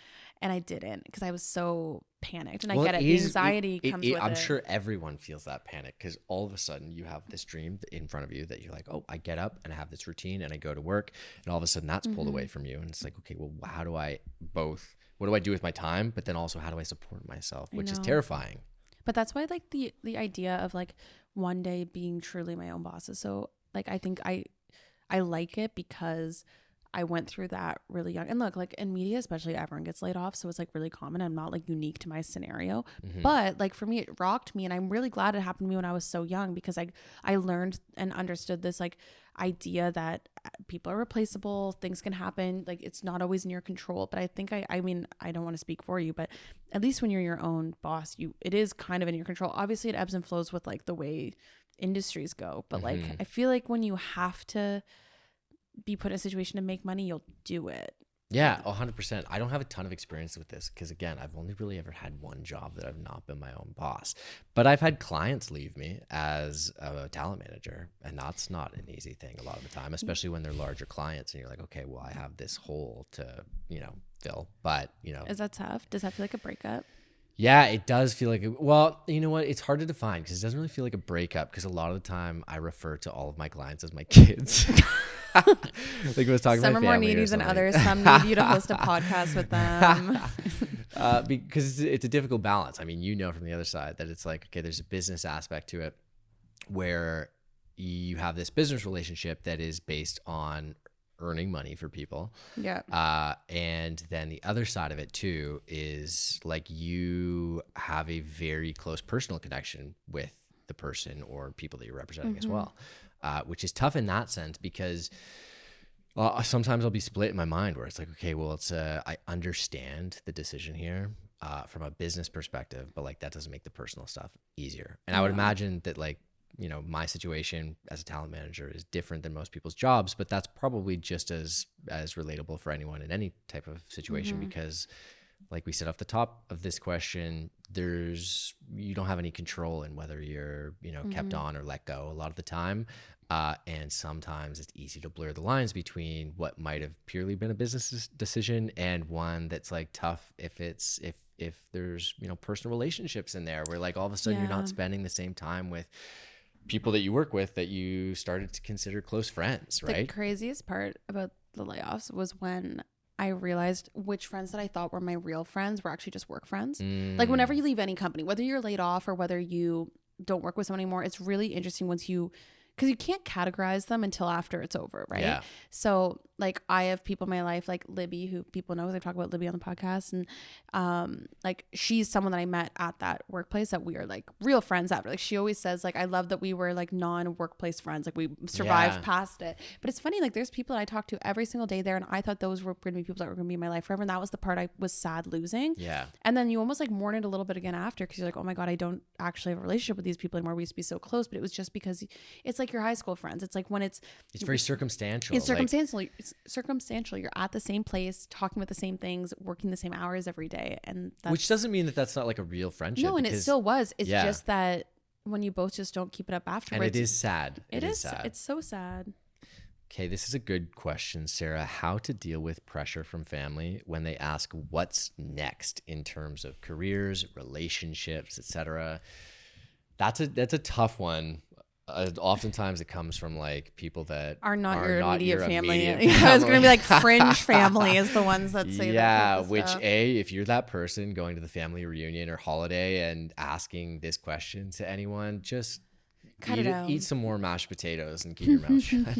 and I didn't because I was so panicked. And I get it. The anxiety comes with it. I'm sure everyone feels that panic because all of a sudden you have this dream in front of you that you're like, oh, I get up and I have this routine and I go to work, and all of a sudden that's pulled away from you, and it's like, okay, well, what do I do with my time? But then also, how do I support myself? Which is terrifying. But that's why like the idea of like one day being truly my own boss is so like, I think I like it because I went through that really young. And look, like in media, especially, everyone gets laid off. So it's like really common. I'm not like unique to my scenario. But like for me, it rocked me. And I'm really glad it happened to me when I was so young, because I learned and understood this like idea that people are replaceable. Things can happen. Like it's not always in your control. But I think I mean, I don't want to speak for you, but at least when you're your own boss, it is kind of in your control. Obviously it ebbs and flows with like the way industries go. But like, I feel like when you have to be put in a situation to make money, you'll do it. Yeah, 100%. I don't have a ton of experience with this because, again, I've only really ever had one job that I've not been my own boss. But I've had clients leave me as a talent manager, and that's not an easy thing a lot of the time, especially when they're larger clients and you're like, okay, well, I have this hole to, fill. But, Is that tough? Does that feel like a breakup? Yeah, it does feel like well, you know what? It's hard to define because it doesn't really feel like a breakup, because a lot of the time I refer to all of my clients as my kids. Like I was talking some to my are more needy than others. Some need you to host a podcast with them. Because it's a difficult balance. I mean, from the other side that it's like, okay, there's a business aspect to it where you have this business relationship that is based on earning money for people. Yeah. And then the other side of it too is like you have a very close personal connection with the person or people that you're representing as well, which is tough in that sense because sometimes I'll be split in my mind where it's like, okay, well, I understand the decision here from a business perspective, but like that doesn't make the personal stuff easier. And I would imagine that like, my situation as a talent manager is different than most people's jobs, but that's probably just as relatable for anyone in any type of situation because like we said off the top of this question, you don't have any control in whether you're, kept on or let go a lot of the time. And sometimes it's easy to blur the lines between what might have purely been a business decision and one that's like tough if there's, personal relationships in there where like all of a sudden you're not spending the same time with people that you work with that you started to consider close friends, right? The craziest part about the layoffs was when I realized which friends that I thought were my real friends were actually just work friends. Like whenever you leave any company, whether you're laid off or whether you don't work with someone anymore, it's really interesting because you can't categorize them until after it's over, right? Yeah. So like I have people in my life like Libby, who people know, because I talk about Libby on the podcast, and like she's someone that I met at that workplace that we are like real friends after. Like she always says like, I love that we were like non-workplace friends, like we survived past it. But it's funny, like there's people that I talk to every single day there, and I thought those were going to be people that were going to be in my life forever, and that was the part I was sad losing. Yeah. And then you almost like mourn it a little bit again after, because you're like, oh my God, I don't actually have a relationship with these people anymore. We used to be so close, but it was just because it's like your high school friends. It's like when it's very circumstantial. It's circumstantial. circumstantial. You're at the same place, talking about the same things, working the same hours every day. And which doesn't mean that that's not like a real friendship. No, and it still was. It's just that when you both just don't keep it up afterwards. And it is sad. It is sad. It's so sad. Okay, this is a good question, Sarah. How to deal with pressure from family when they ask what's next in terms of careers, relationships, etc. That's a tough one. Oftentimes it comes from like people that are not your immediate family. I was going to be like fringe family is the ones that say that. Yeah, which if you're that person going to the family reunion or holiday and asking this question to anyone, just eat some more mashed potatoes and keep your mouth shut.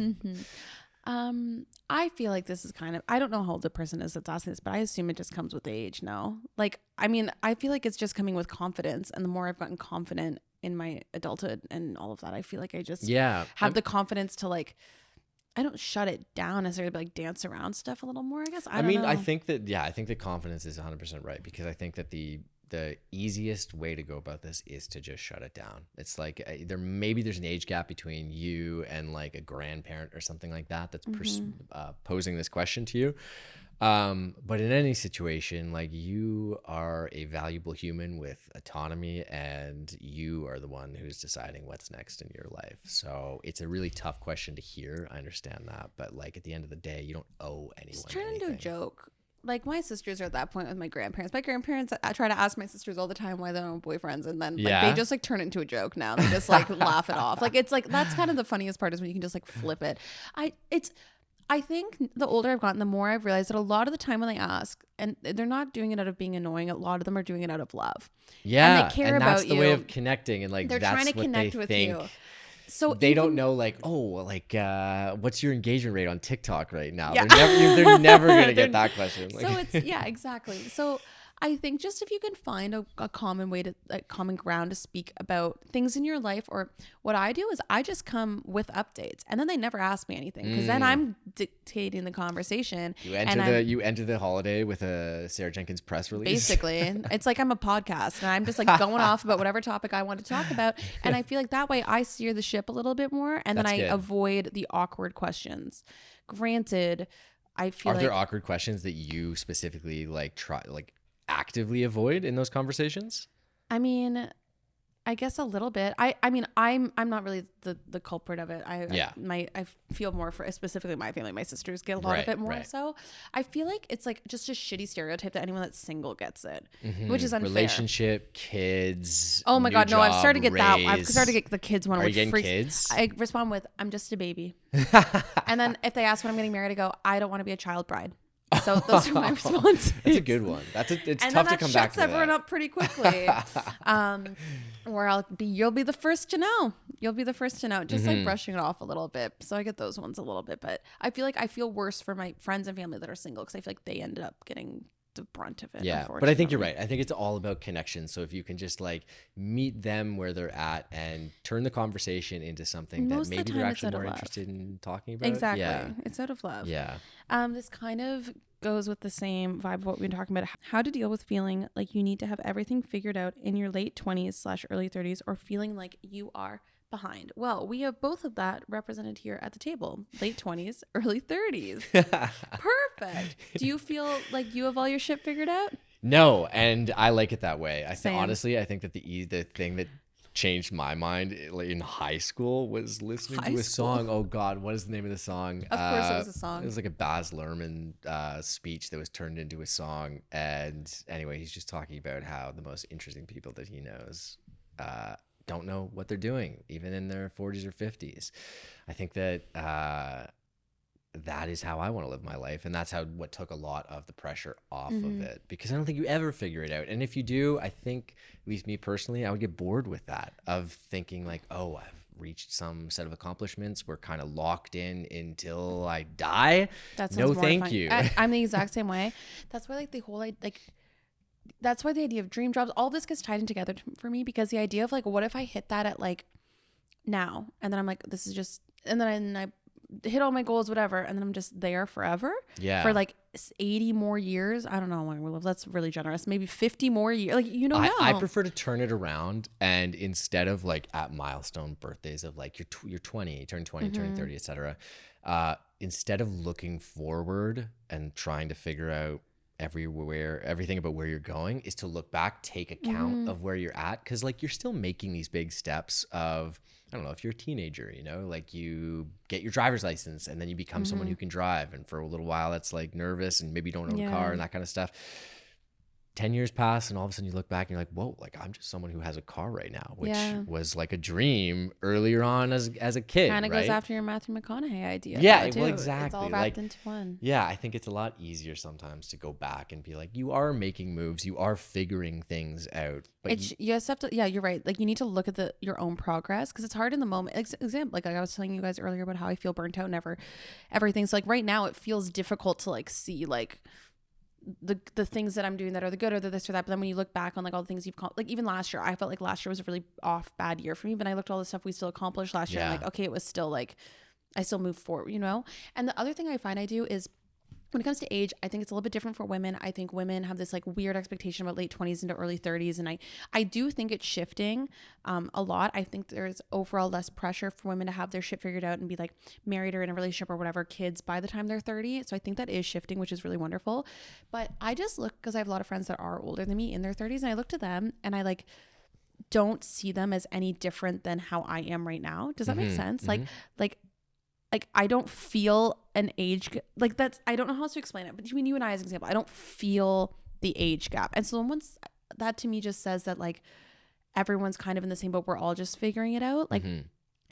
I feel like this is I don't know how old the person is that's asking this, but I assume it just comes with age now. Like, I mean, I feel like it's just coming with confidence. And the more I've gotten confident in my adulthood and all of that, I feel like I just have the confidence to like, I don't shut it down necessarily, but like dance around stuff a little more, I guess. I don't know. I think that confidence is 100% right, because I think that the easiest way to go about this is to just shut it down. It's like there's an age gap between you and like a grandparent or something like that that's posing this question to you. But in any situation, like, you are a valuable human with autonomy, and you are the one who's deciding what's next in your life. So it's a really tough question to hear. I understand that, but like at the end of the day, you don't owe anyone Just turn anything. into a joke. Like, my sisters are at that point with my grandparents. My grandparents, I try to ask my sisters all the time why they don't have boyfriends, and then like they just like turn it into a joke now. They just like laugh it off. Like, it's like, that's kind of the funniest part, is when you can just like flip it. I think the older I've gotten, the more I've realized that a lot of the time when they ask, and they're not doing it out of being annoying, a lot of them are doing it out of love. Yeah, and they care about you. That's the way of connecting, and like they're that's trying to what connect they with think. you. So they don't know, like, what's your engagement rate on TikTok right now? Yeah. They're never gonna get that question. So it's exactly. So I think just if you can find a common way to, like, common ground to speak about things in your life, or what I do is I just come with updates, and then they never ask me anything, because then I'm dictating the conversation. You enter the holiday with a Sarah Jenkins press release. Basically, it's like I'm a podcast, and I'm just like going off about whatever topic I want to talk about, and I feel like that way I steer the ship a little bit more, and then I avoid the awkward questions. Granted, I feel there awkward questions that you specifically actively avoid in those conversations? I mean, I guess a little bit. I mean, I'm not really the culprit of it. I feel more for specifically my family. My sisters get a lot of it more. So I feel like it's like just a shitty stereotype that anyone that's single gets it, which is unfair. Relationship, kids. Oh my God, no! I've started to get that. I've started to get the kids one. Are which you getting freaks. Kids? I respond with, "I'm just a baby," and then if they ask when I'm getting married, I go, "I don't want to be a child bride." So those are my responses. That's a good one. It's and tough to come back to. And that shuts everyone up pretty quickly. Or you'll be the first to know. You'll be the first to know. Just like brushing it off a little bit. So I get those ones a little bit, but I feel worse for my friends and family that are single, because I feel like they ended up getting the brunt of it. Yeah, but I think you're right. I think it's all about connection. So if you can just like meet them where they're at and turn the conversation into something that maybe they're actually more interested in talking about. Exactly. Yeah. It's out of love. Yeah. This kind of goes with the same vibe of what we've been talking about. How to deal with feeling like you need to have everything figured out in your late 20s/early 30s, or feeling like you are behind. Well, we have both of that represented here at the table. Late 20s, early 30s. Perfect. Do you feel like you have all your shit figured out? No, and I like it that way. Honestly, I think that the thing that changed my mind in high school was listening to a song. Oh God, what is the name of the song? Of course it was a song. It was like a Baz Luhrmann speech that was turned into a song. And anyway, he's just talking about how the most interesting people that he knows don't know what they're doing, even in their 40s or 50s. I think that that is how I want to live my life, and that's what took a lot of the pressure off of it, because I don't think you ever figure it out. And if you do, I think, at least me personally, I would get bored with that, of thinking like, oh, I've reached some set of accomplishments, we're kind of locked in until I die. No thank you. I'm the exact same way. That's why like the whole that's why the idea of dream jobs, all this gets tied in together for me, because the idea of like, what if I hit that at like now, and then I'm like, this is just, and then I hit all my goals, whatever, and then I'm just there forever. Yeah. For like 80 more years. I don't know how long we'll live. That's really generous. Maybe 50 more years. Like, you don't know. I prefer to turn it around, and instead of like at milestone birthdays of like you're 20, you turn 20, turning 30, etc. instead of looking forward and trying to figure out everything about where you're going, is to look back, take account of where you're at. Cause like you're still making these big steps of, I don't know, if you're a teenager, you know, like you get your driver's license and then you become someone who can drive. And for a little while that's like nervous and maybe you don't own a car and that kind of stuff. 10 years pass and all of a sudden you look back and you're like, whoa, like I'm just someone who has a car right now, which was like a dream earlier on as a kid. Kind of goes after your Matthew McConaughey idea. Yeah, well, exactly. It's all wrapped into one. Yeah, I think it's a lot easier sometimes to go back and be like, you are making moves, you are figuring things out. But you just have to, you're right. Like you need to look at your own progress because it's hard in the moment. Like I was telling you guys earlier about how I feel burnt out and everything. So like right now it feels difficult to like see like the things that I'm doing that are the good or the this or that. But then when you look back on like all the things like even last year, I felt like last year was a really bad year for me. But I looked at all the stuff we still accomplished last year. And I'm like, okay, it was still like, I still moved forward, you know? And the other thing I find I do is when it comes to age, I think it's a little bit different for women. I think women have this like weird expectation about late 20s into early 30s. And I do think it's shifting a lot. I think there's overall less pressure for women to have their shit figured out and be like married or in a relationship or whatever, kids by the time they're 30. So I think that is shifting, which is really wonderful. But I just look, because I have a lot of friends that are older than me in their 30s, and I look to them and I like don't see them as any different than how I am right now. Does that make sense? Like I don't feel an age like that's, I don't know how else to explain it, but between you and I as an example, I don't feel the age gap. And so once that to me just says that like everyone's kind of in the same boat. We're all just figuring it out. Like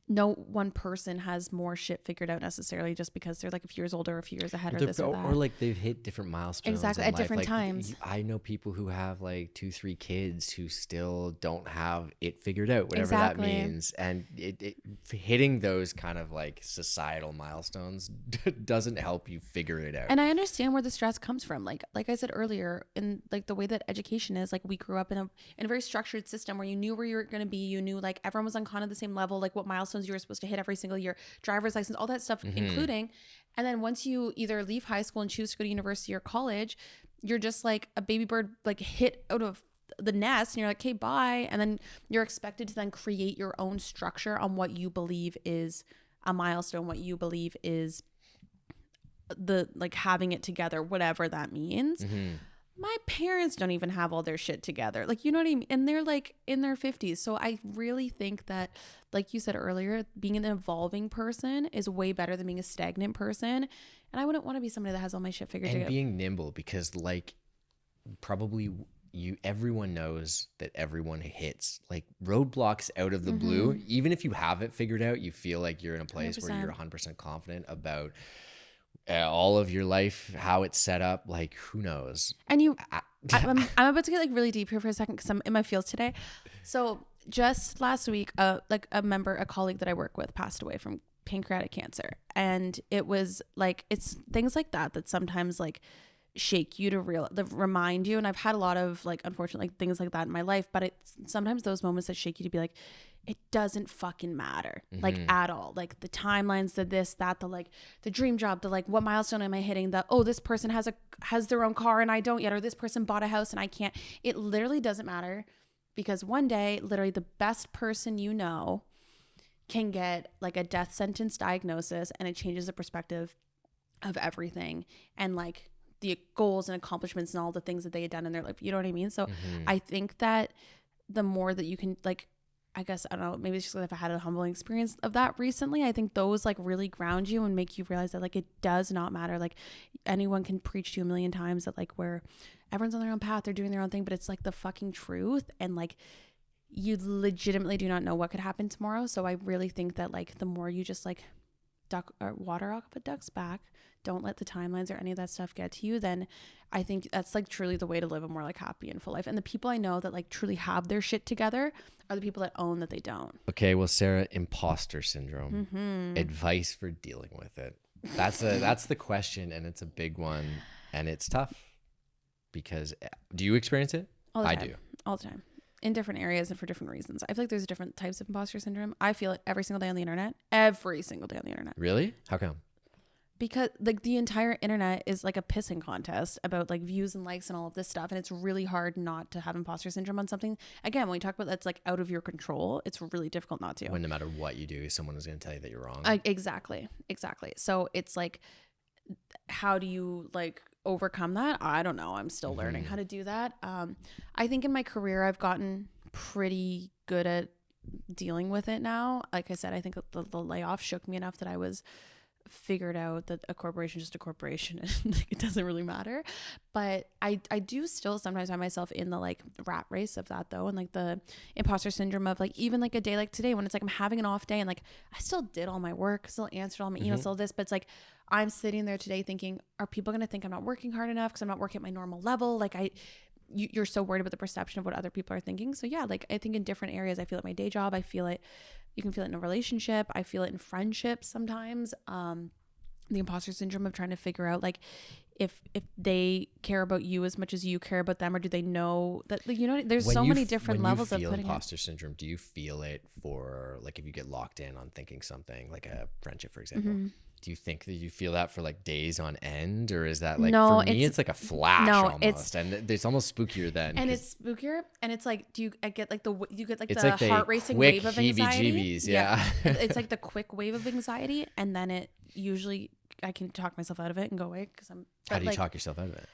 no one person has more shit figured out necessarily just because they're like a few years older or a few years ahead or this or that. Or like they've hit different milestones. Exactly, at different times. I know people who have like 2-3 kids who still don't have it figured out, whatever that means. And it hitting those kind of like societal milestones doesn't help you figure it out. And I understand where the stress comes from. Like I said earlier, in like the way that education is, like we grew up in a very structured system where you knew where you were going to be. You knew like everyone was on kind of the same level, like what milestones you were supposed to hit every single year, driver's license, all that stuff, including. And then once you either leave high school and choose to go to university or college, you're just like a baby bird, like hit out of the nest and you're like, okay, bye. And then you're expected to then create your own structure on what you believe is a milestone, what you believe is the like having it together, whatever that means. My parents don't even have all their shit together. Like, you know what I mean? And they're like in their 50s. So I really think that, like you said earlier, being an evolving person is way better than being a stagnant person. And I wouldn't want to be somebody that has all my shit figured out. And being nimble, because like probably everyone knows that everyone hits like roadblocks out of the blue. Even if you have it figured out, you feel like you're in a place 100%. Where you're 100% confident about all of your life, how it's set up, like who knows. And I'm about to get like really deep here for a second because I'm in my field today. So just last week, like a colleague that I work with passed away from pancreatic cancer, and it was like, it's things like that sometimes like shake you to remind you. And I've had a lot of like unfortunately like, things like that in my life, but it's sometimes those moments that shake you to be like, it doesn't fucking matter, like at all. Like the timelines, the this, that, the like the dream job, the like what milestone am I hitting, the oh this person has their own car and I don't yet, or this person bought a house and I can't. It literally doesn't matter, because one day literally the best person you know can get like a death sentence diagnosis and it changes the perspective of everything and like the goals and accomplishments and all the things that they had done in their life. You know what I mean? So I think that the more that you can like, I guess, I don't know, maybe it's just because I've had a humbling experience of that recently. I think those like really ground you and make you realize that like it does not matter. Like anyone can preach to you a million times that like where everyone's on their own path, they're doing their own thing, but it's like the fucking truth. And like you legitimately do not know what could happen tomorrow. So I really think that like the more you just like duck or water off a duck's back, don't let the timelines or any of that stuff get to you, then I think that's like truly the way to live a more like happy and full life. And the people I know that like truly have their shit together are the people that own that they don't. Okay, well, Sarah, imposter syndrome, advice for dealing with it. That's the question, and it's a big one, and it's tough because do you experience it? All the time. I do. All the time. In different areas and for different reasons. I feel like there's different types of imposter syndrome. I feel it every single day on the internet. Every single day on the internet. Really? How come? because like the entire internet is like a pissing contest about like views and likes and all of this stuff, and it's really hard not to have imposter syndrome on something. Again, when we talk about that's like out of your control, it's really difficult not to. When no matter what you do, someone is going to tell you that you're wrong. Exactly. So it's like, how do you like overcome that? I don't know. I'm still learning how to do that. I think in my career, I've gotten pretty good at dealing with it now. Like I said, I think the layoff shook me enough that I was figured out that a corporation is just a corporation and it doesn't really matter. But I do still sometimes find myself in the like rat race of that though, and like the imposter syndrome of like even like a day like today when it's like I'm having an off day and like I still did all my work, still answered all my emails, still this, but it's like I'm sitting there today thinking, are people going to think I'm not working hard enough because I'm not working at my normal level? Like you're so worried about the perception of what other people are thinking. So yeah, like I think in different areas, I feel it in my day job. I feel it, you can feel it in a relationship. I feel it in friendships sometimes. The imposter syndrome of trying to figure out like if they care about you as much as you care about them, or do they know that, like, you know, there's so many different levels of putting imposter syndrome. Do you feel it for like if you get locked in on thinking something like a friendship, for example? Do you think that you feel that for like days on end, or is that like, no, for me it's like a flash almost, and it's almost spookier then. And it's spookier, and it's like, I get like the heart racing wave of anxiety. Yeah. It's like the quick wave of anxiety, and then it usually I can talk myself out of it and go away because I'm. How do you talk yourself out of it?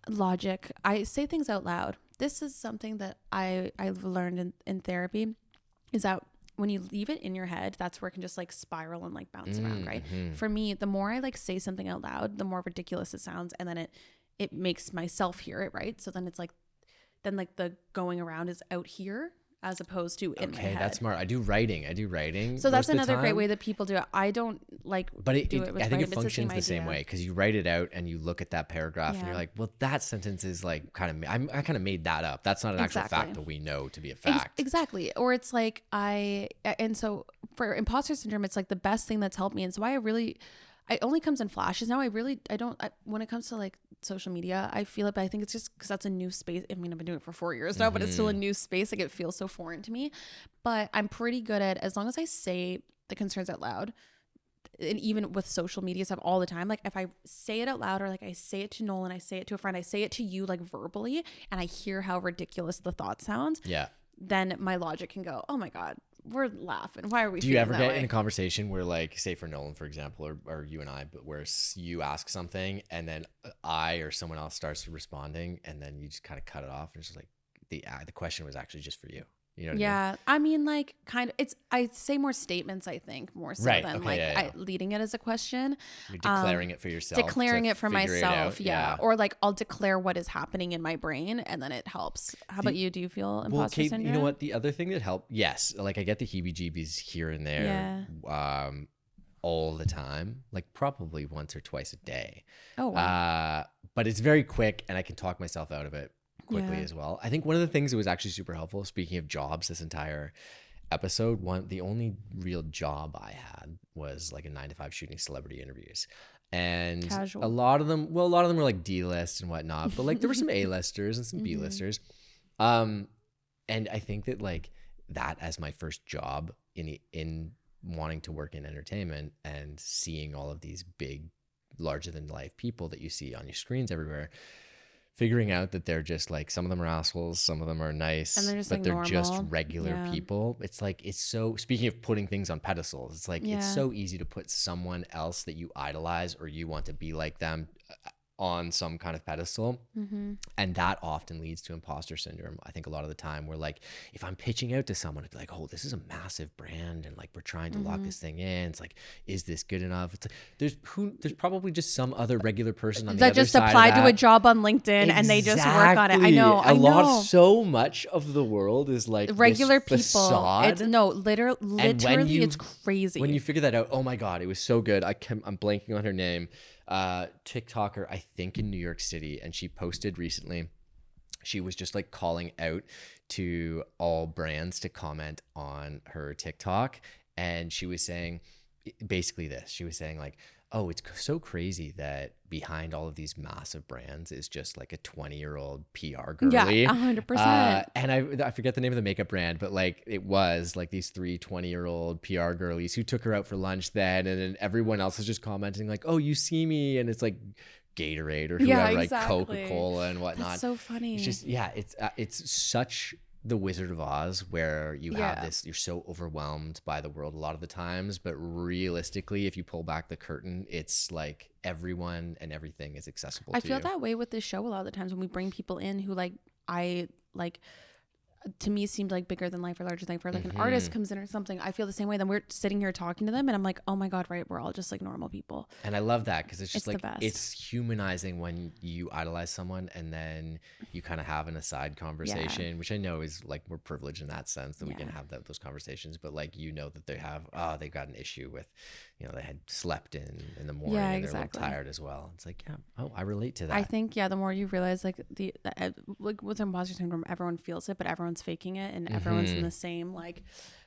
Logic. I say things out loud. This is something that I've learned in therapy, is that when you leave it in your head, that's where it can just like spiral and like bounce around, right? For me, the more I like say something out loud, the more ridiculous it sounds, and then it makes myself hear it, right? So then it's like, then like the going around is out here as opposed to in my head. Okay, that's smart. I do writing. So that's another great way that people do it. I don't like, but I think it functions the same way, because you write it out and you look at that paragraph and you're like, well, that sentence is like kind of, I kind of made that up. That's not an actual fact, but we know to be a fact. Exactly. Or it's like and so for imposter syndrome, it's like the best thing that's helped me. And so it only comes in flashes now. When it comes to like social media, I feel it, but I think it's just because that's a new space. I mean, I've been doing it for 4 years now, but it's still a new space. Like it feels so foreign to me, but I'm pretty good at, as long as I say the concerns out loud, and even with social media stuff all the time, like if I say it out loud, or like I say it to Nolan, I say it to a friend, I say it to you like verbally, and I hear how ridiculous the thought sounds. Yeah. Then my logic can go, oh my God, we're laughing. Why are we? Do you ever get in a conversation where, like, say for Nolan, for example, or you and I, but where you ask something and then I or someone else starts responding, and then you just kind of cut it off, and it's just like the question was actually just for you. You know what I mean? I mean, like, kind of, I say more statements, I think, more so than leading it as a question. You're declaring it for yourself. Declaring it for myself, yeah. Or like I'll declare what is happening in my brain, and then it helps. How about you? Do you feel imposter syndrome? You know what? The other thing that helped, yes, like I get the heebie-jeebies here and there, all the time, like probably once or twice a day. Oh, wow. But it's very quick, and I can talk myself out of it quickly as well. I think one of the things that was actually super helpful, speaking of jobs, this entire episode, the only real job I had was like a 9-to-5 shooting celebrity interviews. And Casual. a lot of them were like D-list and whatnot, but like there were some A-listers and some B-listers. And I think that like that as my first job in wanting to work in entertainment and seeing all of these big, larger than life people that you see on your screens everywhere, figuring out that they're just like, some of them are assholes, some of them are nice, and they're just, but like, they're normal. just regular people. It's like, it's so, speaking of putting things on pedestals, it's like, it's so easy to put someone else that you idolize or you want to be like them on some kind of pedestal. And that often leads to imposter syndrome. I think a lot of the time we're like, if I'm pitching out to someone, it's like, oh, this is a massive brand and like we're trying to lock this thing in. It's like, is this good enough? It's like, there's probably just some other regular person on the that other just side applied of that. to a job on LinkedIn and they just work on it. I know. So much of the world is like regular people. Facade. Literally, it's crazy. When you figure that out, oh my God, it was so good. I'm blanking on her name. TikToker, I think in New York City, and she posted recently, she was just like calling out to all brands to comment on her TikTok, and she was saying basically this. She was saying like, oh, it's so crazy that behind all of these massive brands is just like a 20-year-old PR girly. Yeah, 100%. And I forget the name of the makeup brand, but like it was like these 20-year-old PR girlies who took her out for lunch then, and then everyone else is just commenting like, oh, you see me, and it's like Gatorade or whoever, like Coca-Cola and whatnot. That's so funny. It's just, yeah, it's such the Wizard of Oz where you have this, you're so overwhelmed by the world a lot of the times, but realistically, if you pull back the curtain, it's like everyone and everything is accessible to you. I feel that way with this show a lot of the times when we bring people in who to me seemed like bigger than life or larger than life, or like an artist comes in or something. I feel the same way. Then we're sitting here talking to them and I'm like, oh my God, right, we're all just like normal people. And I love that because it's just like, it's humanizing when you idolize someone and then you kind of have an aside conversation, which I know is like, we're privileged in that sense that we can have those conversations, but like, you know, that they've got an issue with, you know, they had slept in the morning and they're a little tired as well. It's like, I relate to that. I think, the more you realize like like with imposter syndrome, everyone feels it, but everyone's faking it, and everyone's in the same like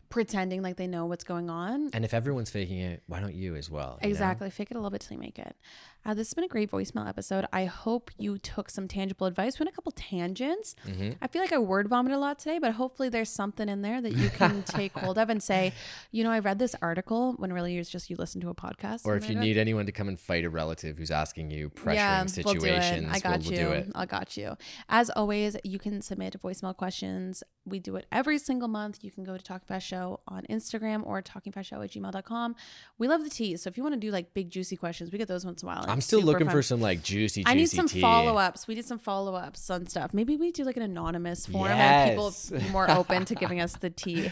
pretending like they know what's going on. And if everyone's faking it, why don't you as well? Exactly. Fake it a little bit till you make it. This has been a great voicemail episode. I hope you took some tangible advice. We went a couple tangents. I feel like I word vomited a lot today, but hopefully there's something in there that you can take hold of and say, you know, I read this article, when really it's just you listen to a podcast. Or if you need anyone to come and fight a relative who's asking you pressuring situations, we'll do it. I got you. As always, you can submit voicemail questions. We do it every single month. You can go to Talking Fast Show on Instagram or talkingfastshow@gmail.com. We love the tea. So if you want to do like big juicy questions, we get those once in a while. I'm still looking for some like juicy I need some tea. follow-ups. We did some follow-ups on stuff. Maybe we do like an anonymous forum and people be more open to giving us the tea.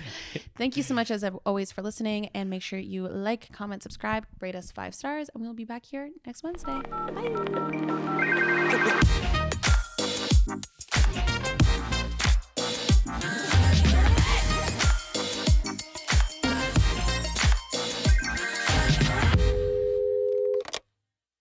Thank you so much as always for listening, and make sure you like, comment, subscribe, rate us 5 stars, and we'll be back here next Wednesday. Bye.